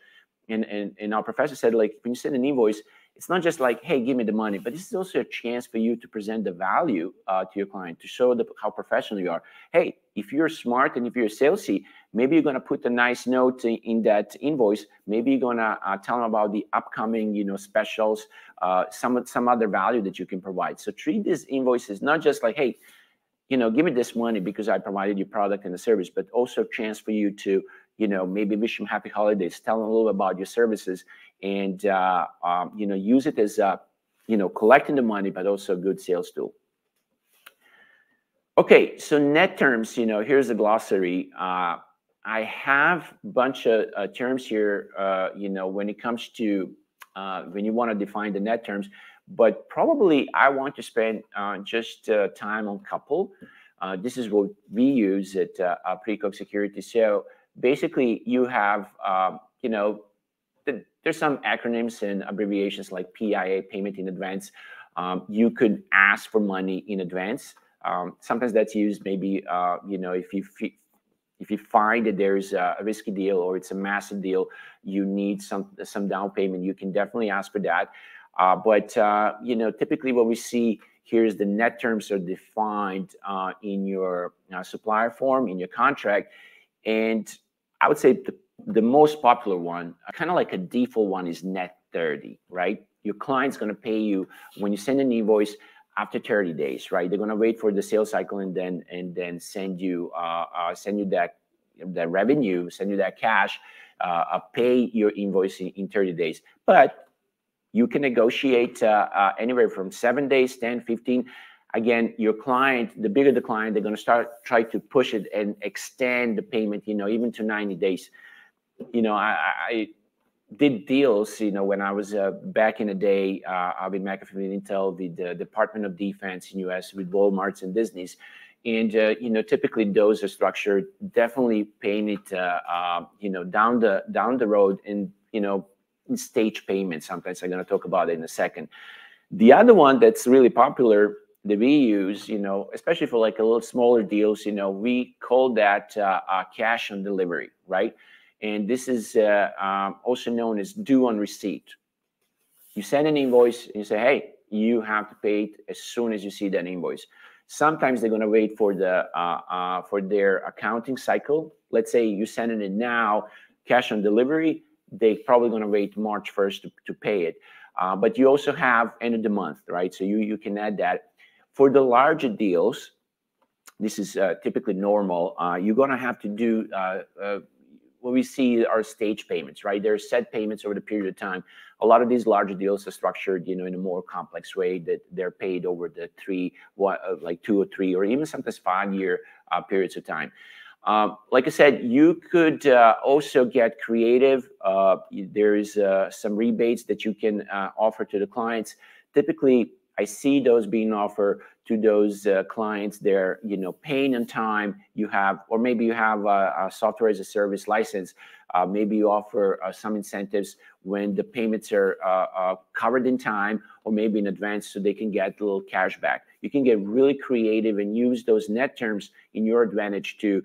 [SPEAKER 1] and our professor said, like, when you send an invoice, it's not just like, hey, give me the money, but this is also a chance for you to present the value to your client, to show how professional you are. Hey, if you're smart and if you're salesy, maybe you're going to put a nice note in that invoice. Maybe you're going to tell them about the upcoming, specials, some other value that you can provide. So treat these invoices not just like, hey, give me this money because I provided you product and the service, but also a chance for you to, maybe wish them happy holidays, tell them a little bit about your services, and use it as collecting the money, but also a good sales tool. Okay, so net terms, here's a glossary. I have a bunch of terms here, when it comes to when you want to define the net terms. But probably I want to spend just time on couple. This is what we use at PreCog Security. So basically, you have, you know, there's some acronyms and abbreviations like PIA, payment in advance. You could ask for money in advance. Sometimes that's used maybe, you know, if you find that there's a risky deal or it's a massive deal, you need some down payment, you can definitely ask for that. But you know, typically what we see here is the net terms are defined in your supplier form, in your contract. And I would say the most popular one, kind of like a default one, is net 30, right? Your client's going to pay you when you send an invoice after 30 days, right? They're going to wait for the sales cycle and then send you that revenue, send you that cash, pay your invoice in 30 days. But you can negotiate anywhere from 7 days, 10, 15. Again, your client, the bigger the client, they're going to try to push it and extend the payment, you know, even to 90 days. You know, I did deals, you know, when I was back in the day, with McAfee Intel, with the Department of Defense in US, with Walmarts and Disney's. And, you know, typically those are structured, definitely paying it, you know, down the road and, you know, stage payments. Sometimes I'm going to talk about it in a second. The other one that's really popular that we use, you know, especially for like a little smaller deals, you know, we call that cash on delivery, right? And this is also known as due on receipt. You send an invoice and you say, hey, you have to pay it as soon as you see that invoice. Sometimes they're going to wait for their accounting cycle. Let's say you're sending it now, cash on delivery. They're probably going to wait March 1st to pay it. But you also have end of the month, right? So you can add that. For the larger deals, this is typically normal. You're going to have to do what we see are stage payments, right? There are set payments over the period of time. A lot of these larger deals are structured, you know, in a more complex way that they're paid over the like 2 or 3 or even sometimes 5-year periods of time. Like I said, you could also get creative. There is some rebates that you can offer to the clients. Typically, I see those being offered to those clients. They're, you know, paying on time. You have, or maybe you have a software as a service license. Maybe you offer some incentives when the payments are covered in time, or maybe in advance, so they can get a little cash back. You can get really creative and use those net terms in your advantage to,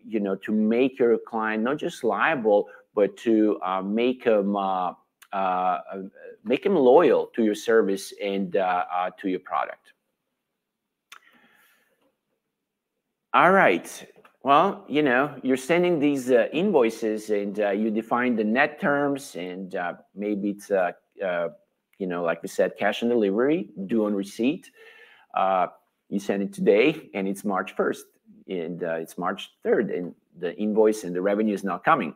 [SPEAKER 1] you know, to make your client not just liable, but to make them loyal to your service and to your product. All right. Well, you know, you're sending these invoices and you define the net terms, and maybe it's, you know, like we said, cash on delivery, due on receipt. You send it today and it's March 1st. And it's March 3rd, and the invoice and the revenue is not coming.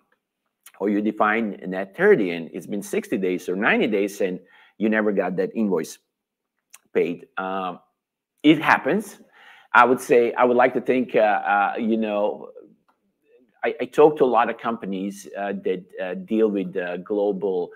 [SPEAKER 1] Or you define a net 30, and it's been 60 days or 90 days, and you never got that invoice paid. It happens. I would say, I would like to think, you know, I talk to a lot of companies that deal with global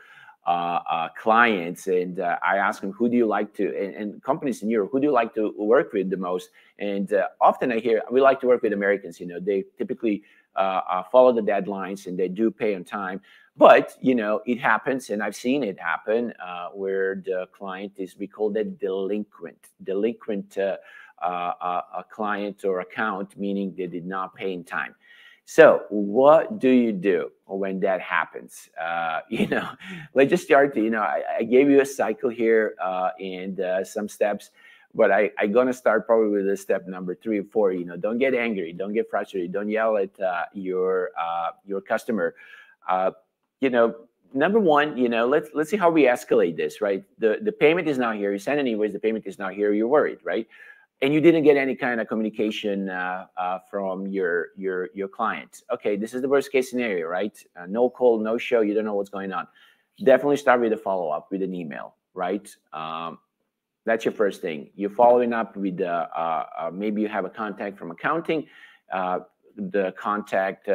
[SPEAKER 1] clients, and I ask them, who do you like to, and companies in Europe, who do you like to work with the most? And often I hear, we like to work with Americans. You know, they typically follow the deadlines and they do pay on time. But, you know, it happens, and I've seen it happen where the client is, we call that delinquent client or account, meaning they did not pay in time. So what do you do when that happens? You know, let's just start. You know, I gave you a cycle here and some steps, but I'm going to start probably with the step number 3 or 4. You know, don't get angry. Don't get frustrated. Don't yell at your customer. You know, number 1, you know, let's see how we escalate this, right? The payment is not here. You send an invoice. The payment is not here. You're worried, right? And you didn't get any kind of communication from your client. Okay, this is the worst case scenario, right? No call, no show. You don't know what's going on. Definitely start with a follow-up with an email, right? That's your first thing. You're following up with maybe you have a contact from accounting, the contact,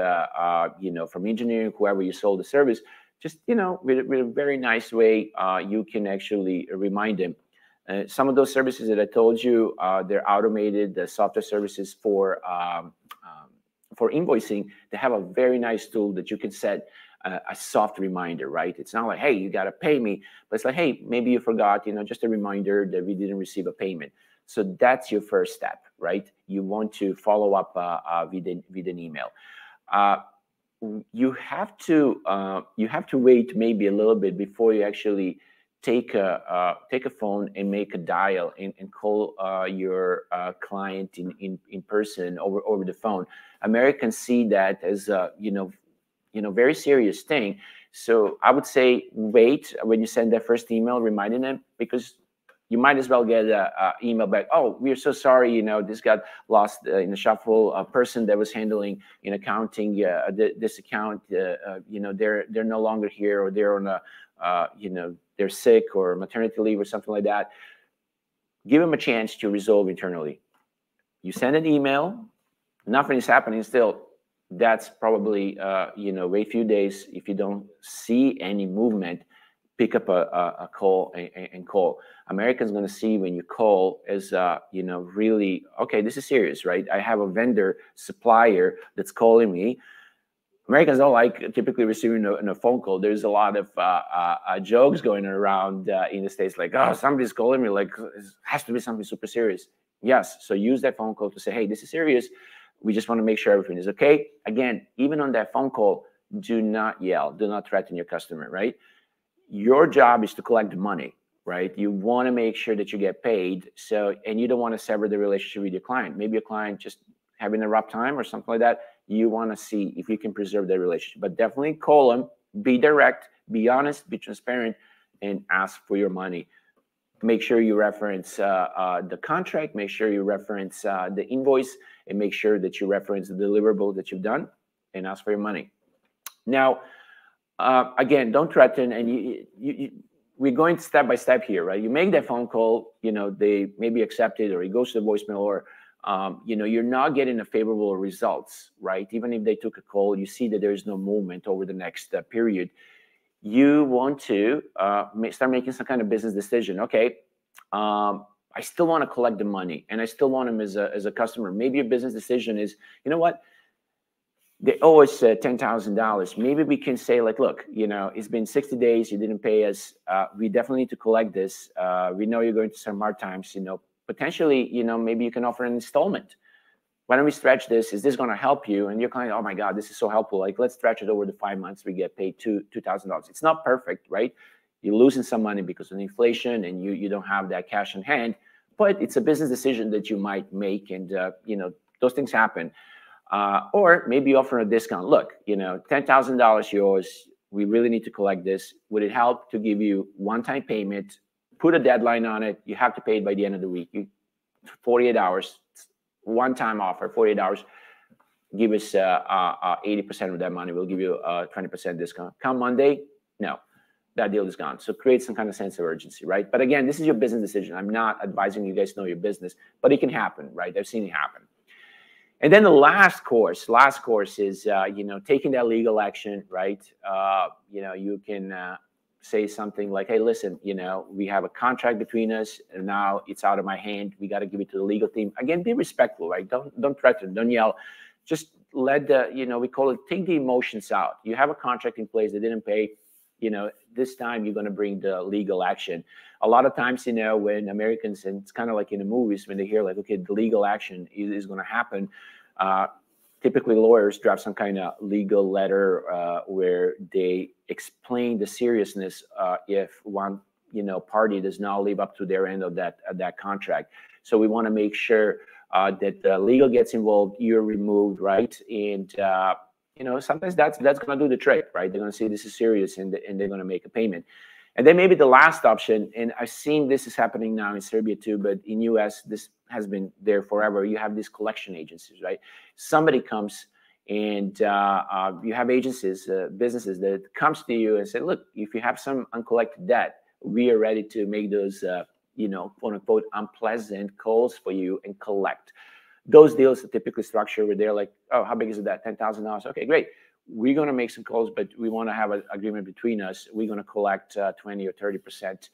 [SPEAKER 1] you know, from engineering, whoever you sold the service. just, with a very nice way, you can actually remind them. Some of those services that I told you, they're automated, the software services for invoicing. They have a very nice tool that you can set a soft reminder, right? It's not like, hey, you got to pay me, but it's like, hey, maybe you forgot, just a reminder that we didn't receive a payment. So that's your first step, right? You want to follow up with an email. You have to wait maybe a little bit before you actually take a phone and make a dial and call your client in person over the phone. Americans see that as a very serious thing. So I would say wait when you send that first email reminding them, because you might as well get an email back. Oh, we're so sorry, this got lost in the shuffle. A person that was handling in accounting this account, they're no longer here, or they're on a they're sick or maternity leave or something like that. Give them a chance to resolve internally. You send an email, nothing is happening still. That's probably wait a few days. If you don't see any movement, pick up a call and call. Americans going to see when you call as really, okay, this is serious, right? I have a vendor supplier that's calling me. Americans don't like typically receiving a phone call. There's a lot of jokes going around in the States, like, oh, somebody's calling me, like, it has to be something super serious. Yes, so use that phone call to say, hey, this is serious. We just want to make sure everything is okay. Again, even on that phone call, do not yell, do not threaten your customer, right? Your job is to collect the money, right? You want to make sure that you get paid. So, and you don't want to sever the relationship with your client. Maybe your client just having a rough time or something like that. You want to see if you can preserve that relationship. But definitely call them, be direct, be honest, be transparent, and ask for your money. Make sure you reference the contract, make sure you reference the invoice, and make sure that you reference the deliverable that you've done, and ask for your money. Now, again, don't threaten, and we're going step by step here, right? You make that phone call, they maybe accept it, or it goes to the voicemail, or you're not getting a favorable results, right? Even if they took a call, you see that there is no movement over the next period. You want to start making some kind of business decision. Okay, I still want to collect the money, and I still want them as a customer. Maybe your business decision is, you know what? They owe us $10,000. Maybe we can say, like, look, it's been 60 days. You didn't pay us. We definitely need to collect this. We know you're going to some hard times. Potentially, maybe you can offer an installment. Why don't we stretch this? Is this going to help you? And you're kind of, oh my God, this is so helpful. Like, let's stretch it over the 5 months. We get paid $2,000. It's not perfect, right? You're losing some money because of inflation, and you don't have that cash in hand. But it's a business decision that you might make, and those things happen. Or maybe you offer a discount. Look, $10,000 yours. We really need to collect this. Would it help to give you one-time payment? Put a deadline on it. You have to pay it by the end of the week. 48 hours. One-time offer, 48 hours. Give us 80% of that money. We'll give you a 20% discount. Come Monday, no, that deal is gone. So create some kind of sense of urgency, right? But again, this is your business decision. I'm not advising you guys to know your business, but it can happen, right? I've seen it happen. And then the last course is, taking that legal action, right? You can say something like, hey, listen, we have a contract between us, and now it's out of my hand. We got to give it to the legal team. Again, be respectful, right? Don't threaten, don't yell. Just let we call it, take the emotions out. You have a contract in place. They didn't pay. This time you're going to bring the legal action. A lot of times, when Americans, and it's kind of like in the movies, when they hear like, okay, the legal action is going to happen, typically lawyers draft some kind of legal letter where they explain the seriousness if one party does not live up to their end of that contract. So we want to make sure that the legal gets involved, you're removed, right? And sometimes that's going to do the trick, right? They're going to say this is serious, and they're going to make a payment. And then maybe the last option, and I've seen this is happening now in Serbia too, but in US, this has been there forever. You have these collection agencies, right? Somebody comes and you have agencies, businesses that comes to you and say, look, if you have some uncollected debt, we are ready to make those, quote unquote, unpleasant calls for you and collect. Those deals are typically structured where they're like, oh, how big is that? $10,000. Okay, great. we're going to make some calls, but we want to have an agreement between us. We're going to collect 20 or 30%,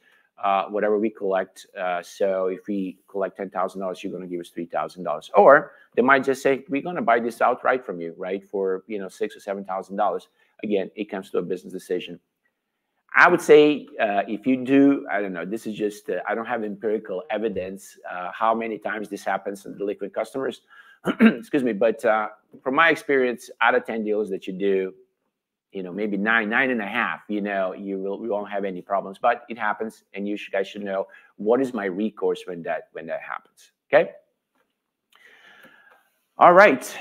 [SPEAKER 1] whatever we collect. So if we collect $10,000, you're going to give us $3,000. Or they might just say, we're going to buy this outright from you, right, for $6,000 or $7,000. Again, it comes to a business decision. I would say if you do, I don't know, this is just, I don't have empirical evidence how many times this happens to the liquid customers. Excuse me, but from my experience, out of 10 deals that you do, maybe 9.5, you won't have any problems, but it happens, and you guys should know what is my recourse when that happens. Okay. All right.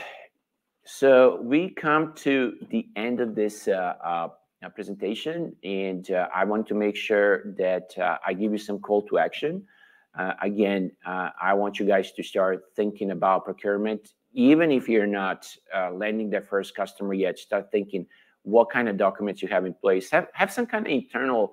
[SPEAKER 1] So we come to the end of this presentation, and I want to make sure that I give you some call to action. Again, I want you guys to start thinking about procurement. Even if you're not landing that first customer yet, start thinking what kind of documents you have in place. Have some kind of internal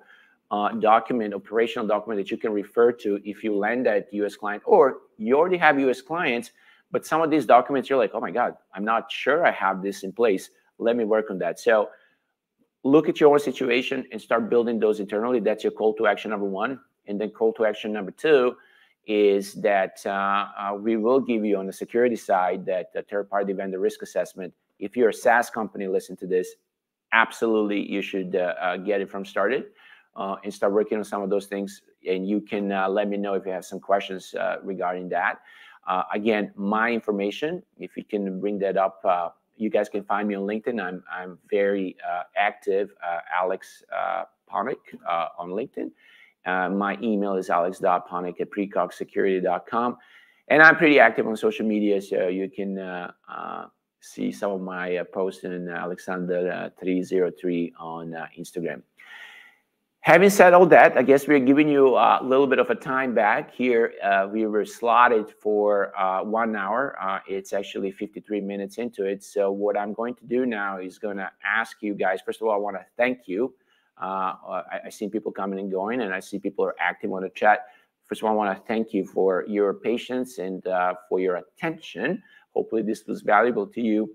[SPEAKER 1] document, operational document that you can refer to if you land that US client, or you already have US clients, but some of these documents you're like, oh my God, I'm not sure I have this in place. Let me work on that. So look at your own situation and start building those internally. That's your call to action number one. And then call to action number two is that we will give you on the security side that third-party vendor risk assessment. If you're a SaaS company, listen to this. Absolutely, you should get it from started and start working on some of those things. And you can let me know if you have some questions regarding that. Again, my information, if you can bring that up, you guys can find me on LinkedIn. I'm very active, Aleks Paunic on LinkedIn. My email is alex.paunic@precogsecurity.com. And I'm pretty active on social media, so you can see some of my posts in Alexander303 on Instagram. Having said all that, I guess we're giving you a little bit of a time back here. We were slotted for 1 hour. It's actually 53 minutes into it. So what I'm going to do now is going to ask you guys, first of all, I want to thank you. I see people coming and going, and I see people are active on the chat. First of all, I want to thank you for your patience and for your attention. Hopefully this was valuable to you.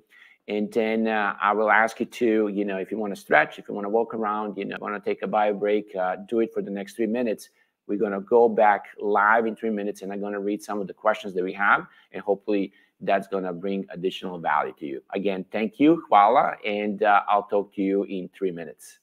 [SPEAKER 1] And then I will ask you to, if you want to stretch, if you want to walk around, want to take a bio break, do it for the next 3 minutes. We're going to go back live in 3 minutes, and I'm going to read some of the questions that we have, and hopefully that's going to bring additional value to you. Again, thank you, hvala, and I'll talk to you in 3 minutes.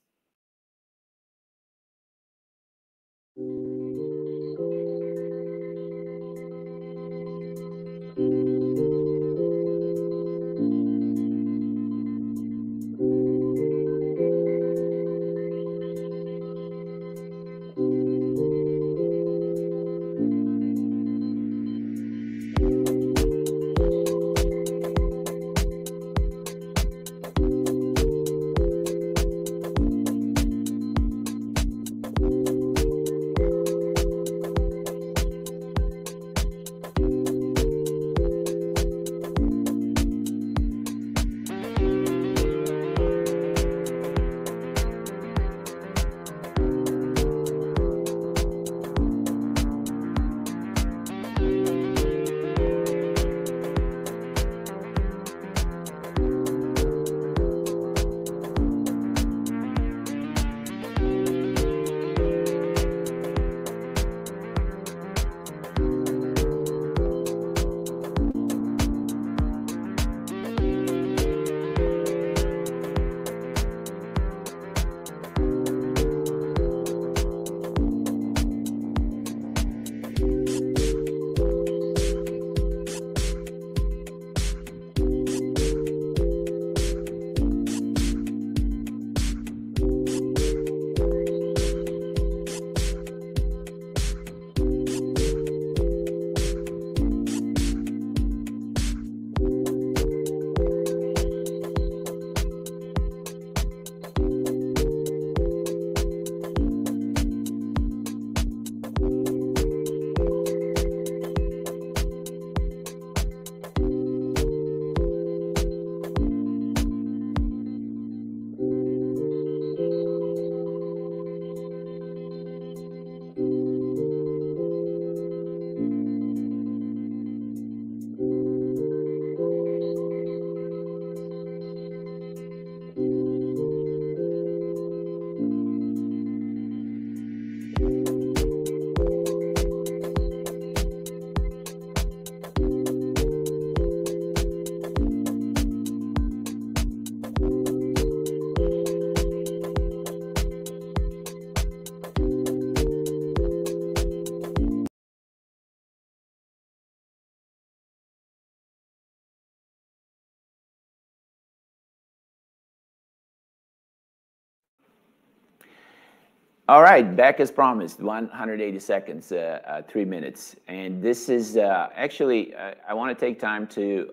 [SPEAKER 1] All right, back as promised, 180 seconds, 3 minutes. And this is actually, I want to take time to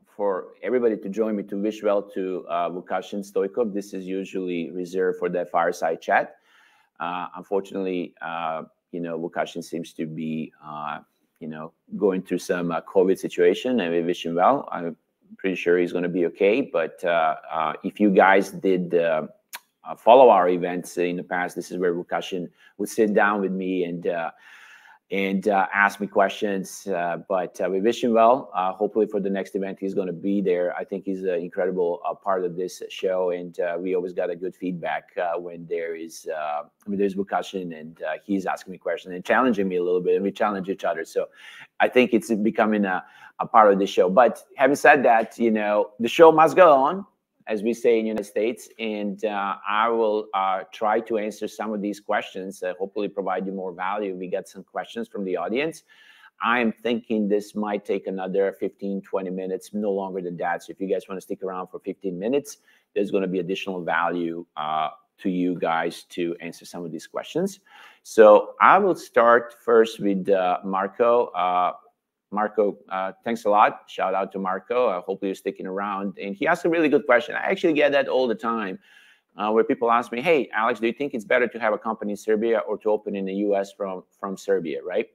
[SPEAKER 1] for everybody to join me to wish well to Vukašin Stojkov. This is usually reserved for the fireside chat. Unfortunately, Vukašin seems to be, going through some COVID situation, and we wish him well. I'm pretty sure he's going to be okay. But if you guys did follow our events in the past, this is where Vukašin would sit down with me and ask me questions. But we wish him well. Hopefully for the next event, he's going to be there. I think he's an incredible part of this show, and we always got a good feedback when there's Vukašin and he's asking me questions and challenging me a little bit, and we challenge each other. So I think it's becoming a part of the show. But having said that, the show must go on, as we say in the United States, and I will try to answer some of these questions, hopefully provide you more value. We got some questions from the audience. I'm thinking this might take another 15, 20 minutes, no longer than that. So if you guys want to stick around for 15 minutes, there's going to be additional value to you guys to answer some of these questions. So I will start first with Marco. Marco, thanks a lot. Shout out to Marco. Hopefully you're sticking around. And he asked a really good question. I actually get that all the time, where people ask me, hey, Alex, do you think it's better to have a company in Serbia or to open in the US from Serbia, right?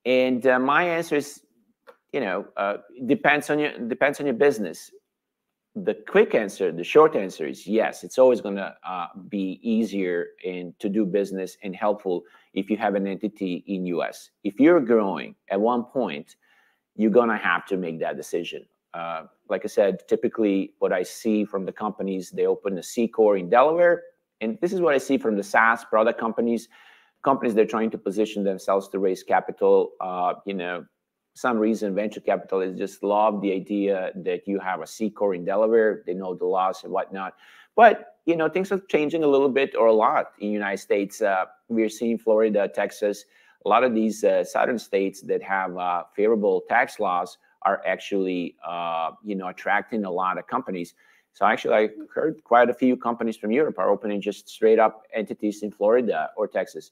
[SPEAKER 1] And my answer is, depends on your business. The quick answer, the short answer is yes. It's always going to be easier to do business and helpful if you have an entity in US. If you're growing, at one point, you're going to have to make that decision. Like I said, typically what I see from the companies, they open a C Corp in Delaware. And this is what I see from the SaaS product companies they're trying to position themselves to raise capital. Some reason venture capitalists just love the idea that you have a C Corp in Delaware. They know the laws and whatnot. But, things are changing a little bit or a lot in the United States. We're seeing Florida, Texas, a lot of these southern states that have favorable tax laws are actually, attracting a lot of companies. So actually, I heard quite a few companies from Europe are opening just straight up entities in Florida or Texas.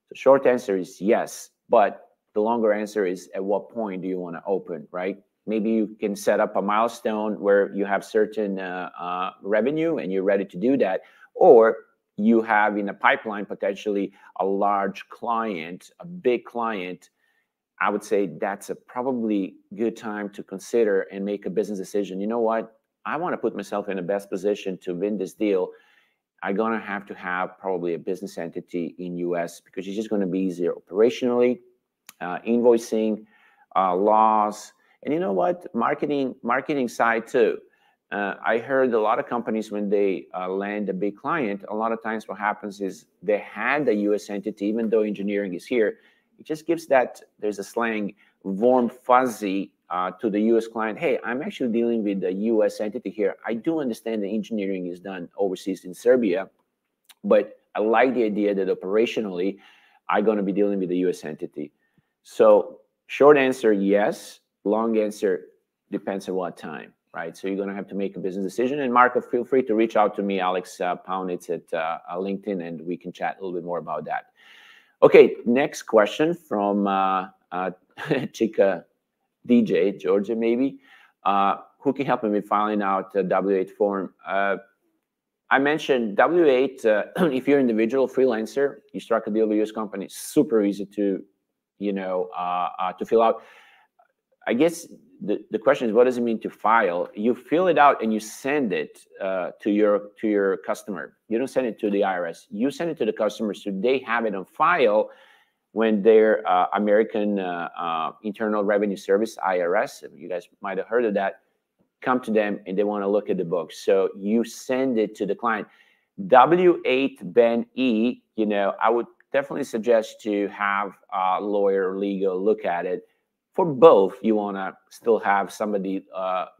[SPEAKER 1] The short answer is yes, but the longer answer is, at what point do you want to open, right? Maybe you can set up a milestone where you have certain revenue and you're ready to do that. Or you have in a pipeline potentially a large client, a big client. I would say that's a probably good time to consider and make a business decision. You know what? I want to put myself in the best position to win this deal. I'm going to have probably a business entity in US because it's just going to be easier operationally. Invoicing, laws, and you know what? Marketing side too. I heard a lot of companies when they land a big client, a lot of times what happens is they had a US entity, even though engineering is here. It just gives that, there's a slang, warm fuzzy to the US client. Hey, I'm actually dealing with a US entity here. I do understand the engineering is done overseas in Serbia, but I like the idea that operationally, I'm going to be dealing with a US entity. So short answer, yes. Long answer, depends on what time, right? So you're going to have to make a business decision. And Marco, feel free to reach out to me, Aleks Paunic at LinkedIn, and we can chat a little bit more about that. Okay, next question from Chica DJ, Georgia maybe. Who can help me with filing out the W-8 form? I mentioned W-8, if you're an individual freelancer, you struck a deal with a US company, super easy to fill out. I guess the question is, what does it mean to file? You fill it out and you send it to your customer. You don't send it to the IRS. You send it to the customer so they have it on file when their American Internal Revenue Service, IRS, you guys might have heard of that, come to them and they want to look at the books. So you send it to the client. W-8 Ben E, I would definitely suggest to have a lawyer or legal look at it. For both, you want to still have somebody,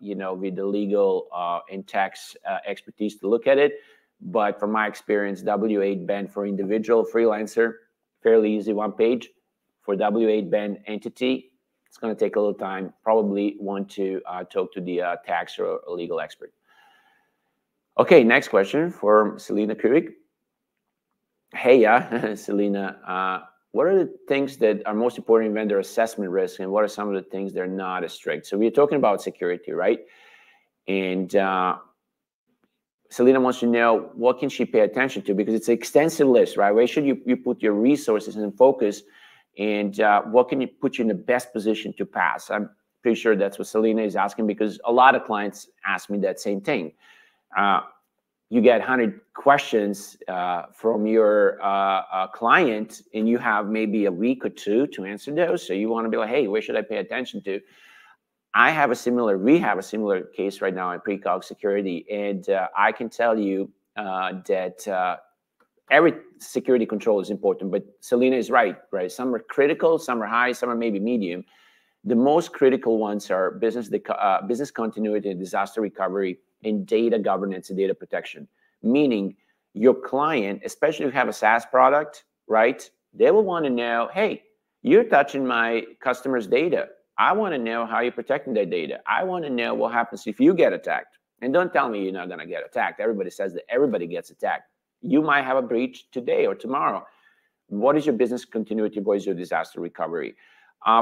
[SPEAKER 1] with the legal and tax expertise to look at it. But from my experience, W-8 Ben for individual freelancer, fairly easy, one page. For W-8 Ben entity, it's going to take a little time. Probably want to talk to the tax or legal expert. Okay, next question from Selena Kurik. Hey, yeah, Selena, what are the things that are most important in vendor assessment risk, and what are some of the things that are not as strict? So we're talking about security, right? And Selena wants to know what can she pay attention to, because it's an extensive list, right? Where should you put your resources and focus, and what can you put you in the best position to pass? I'm pretty sure that's what Selena is asking, because a lot of clients ask me that same thing. You get 100 questions from your client, and you have maybe a week or two to answer those. So you want to be like, hey, where should I pay attention to? we have a similar case right now in PreCog Security, and I can tell you that every security control is important, but Selena is right? Some are critical, some are high, some are maybe medium. The most critical ones are business continuity and disaster recovery, and data governance and data protection. Meaning your client, especially if you have a SaaS product, right? They will want to know, hey, you're touching my customer's data. I want to know how you're protecting their data. I want to know what happens if you get attacked. And don't tell me you're not going to get attacked. Everybody says that everybody gets attacked. You might have a breach today or tomorrow. What is your business continuity? What is your disaster recovery?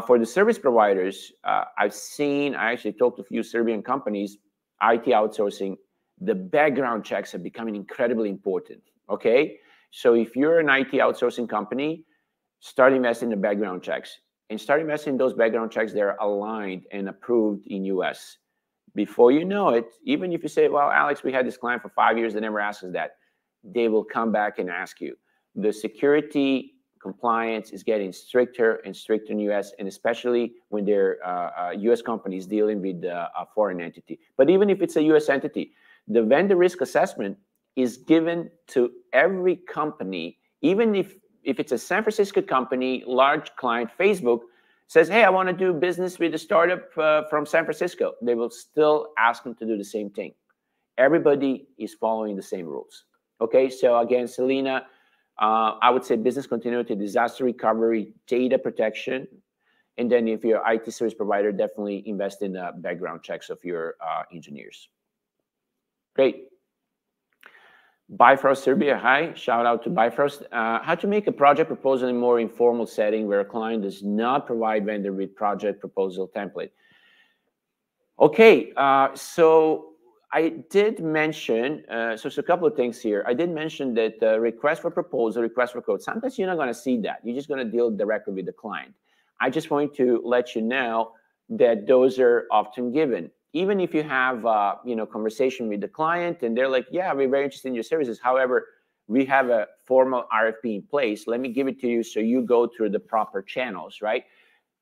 [SPEAKER 1] For the service providers, I actually talked to a few Serbian companies, IT outsourcing, the background checks are becoming incredibly important, okay? So if you're an IT outsourcing company, start investing in the background checks, and start investing in those background checks that are aligned and approved in US. Before you know it, even if you say, well, Alex, we had this client for 5 years, they never asked us that, they will come back and ask you. The security compliance is getting stricter and stricter in the US, and especially when they're US companies dealing with a foreign entity. But even if it's a US entity, the vendor risk assessment is given to every company. Even if it's a San Francisco company, large client, Facebook says, hey, I want to do business with a startup from San Francisco, they will still ask them to do the same thing. Everybody is following the same rules. Okay, so again, Selena, I would say business continuity, disaster recovery, data protection, and then if you're an IT service provider, definitely invest in the background checks of your engineers. Great. Bifrost Serbia, hi, shout out to Bifrost. How to make a project proposal in a more informal setting where a client does not provide vendor with project proposal template. Okay, so I did mention, so it's a couple of things here. I did mention that request for proposal, request for quote, sometimes you're not going to see that. You're just going to deal directly with the client. I just want to let you know that those are often given. Even if you have, conversation with the client and they're like, yeah, we're very interested in your services. However, we have a formal RFP in place. Let me give it to you so you go through the proper channels, right?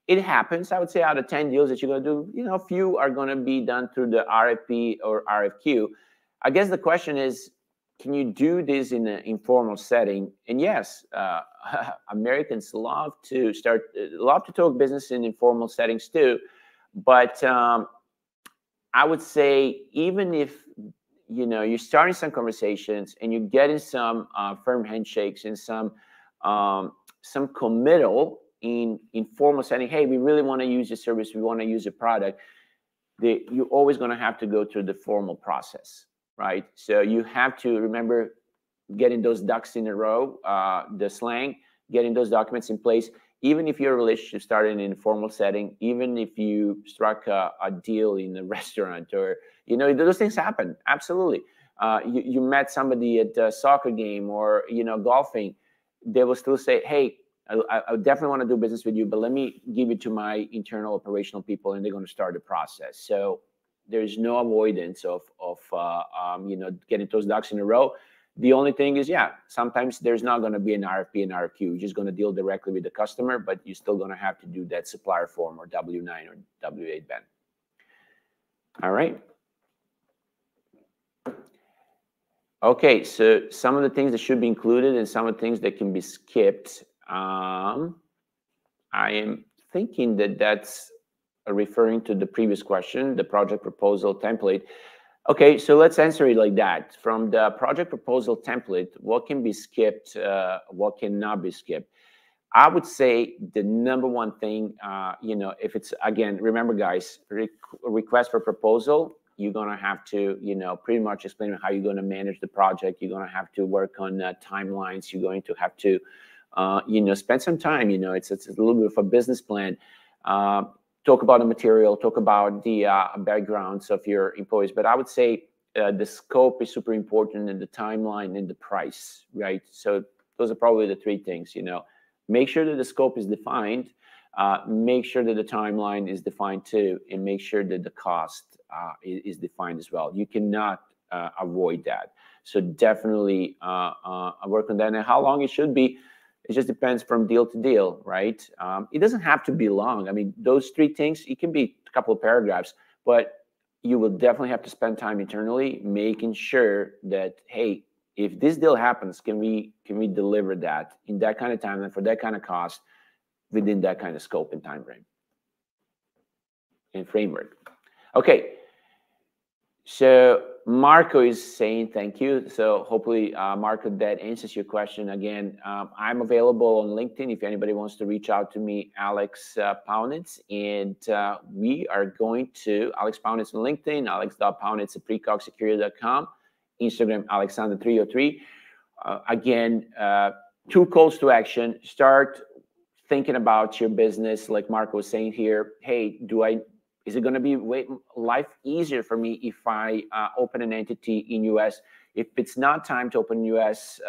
[SPEAKER 1] It happens, I would say out of 10 deals that you're going to do, a few are going to be done through the RFP or RFQ. I guess the question is, can you do this in an informal setting? And yes, Americans love to talk business in informal settings too. But I would say even if, you're starting some conversations and you're getting some firm handshakes and some committal in informal setting, hey, we really want to use your service, we want to use your product, you're always going to have to go through the formal process, right? So you have to remember getting those ducks in a row, the slang, getting those documents in place. Even if your relationship started in an informal setting, even if you struck a deal in a restaurant, or, those things happen, absolutely. You met somebody at a soccer game or, golfing, they will still say, hey, I definitely want to do business with you, but let me give it to my internal operational people, and they're going to start the process. So there's no avoidance of getting those ducks in a row. The only thing is, sometimes there's not going to be an RFP and RFQ. You're just going to deal directly with the customer, but you're still going to have to do that supplier form or W-9 or W-8 Ben. All right. Okay, so some of the things that should be included and some of the things that can be skipped. I am thinking that that's referring to the previous question, the project proposal template. Okay, so let's answer it like that. From the project proposal template, what can be skipped, what cannot be skipped? I would say the number one thing, if it's, again, remember guys, request for proposal, you're going to have to, pretty much explain how you're going to manage the project. You're going to have to work on timelines. You're going to have to, spend some time. It's a little bit of a business plan. Talk about the material, talk about the backgrounds of your employees. But I would say the scope is super important, and the timeline and the price, right? So those are probably the three things. Make sure that the scope is defined. Make sure that the timeline is defined too, and make sure that the cost is defined as well. You cannot avoid that. So definitely work on that. And how long it should be, it just depends from deal to deal, right? It doesn't have to be long. I mean, those three things, it can be a couple of paragraphs, but you will definitely have to spend time internally making sure that, hey, if this deal happens, can we deliver that in that kind of time and for that kind of cost within that kind of scope and time frame and framework. Okay. So Marco is saying thank you. So hopefully, Marco, that answers your question. Again, I'm available on LinkedIn if anybody wants to reach out to me, Aleks Paunic. And we are going to Aleks Paunic on LinkedIn, alex.paunic at precogsecurity.com, Instagram, Alexander303. Again, 2 calls to action. Start thinking about your business, like Marco was saying here. Hey, is it going to be life easier for me if I open an entity in US? If it's not time to open US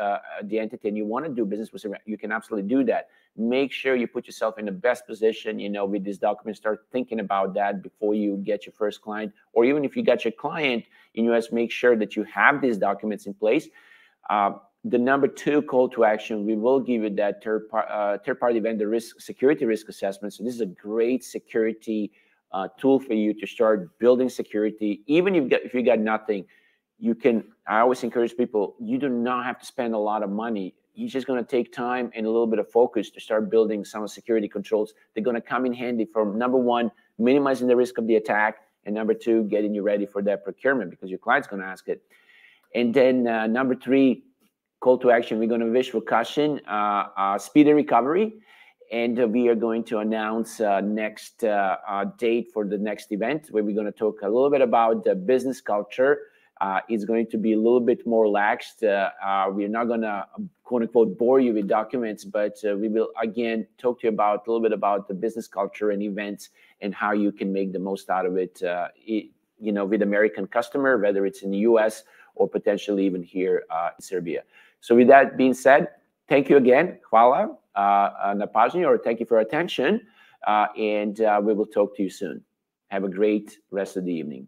[SPEAKER 1] the entity and you want to do business with someone, you can absolutely do that. Make sure you put yourself in the best position, with this document. Start thinking about that before you get your first client, or even if you got your client in US, make sure that you have these documents in place. The number 2 call to action, we will give you that third-party vendor security risk assessment. So this is a great security tool for you to start building security. Even if you got nothing, you can. I always encourage people, you do not have to spend a lot of money. You're just going to take time and a little bit of focus to start building some security controls. They're going to come in handy for, number 1, minimizing the risk of the attack, and number 2, getting you ready for that procurement because your client's going to ask it. And then number 3, call to action, we're going to wish for caution, speed and recovery. And we are going to announce next date for the next event, where we're going to talk a little bit about the business culture. It's going to be a little bit more relaxed. We're not going to, quote unquote, bore you with documents, but we will, again, talk to you about a little bit about the business culture and events and how you can make the most out of it, with American customer, whether it's in the US or potentially even here in Serbia. So with that being said, thank you again. Hvala na pažnji, or thank you for your attention. And we will talk to you soon. Have a great rest of the evening.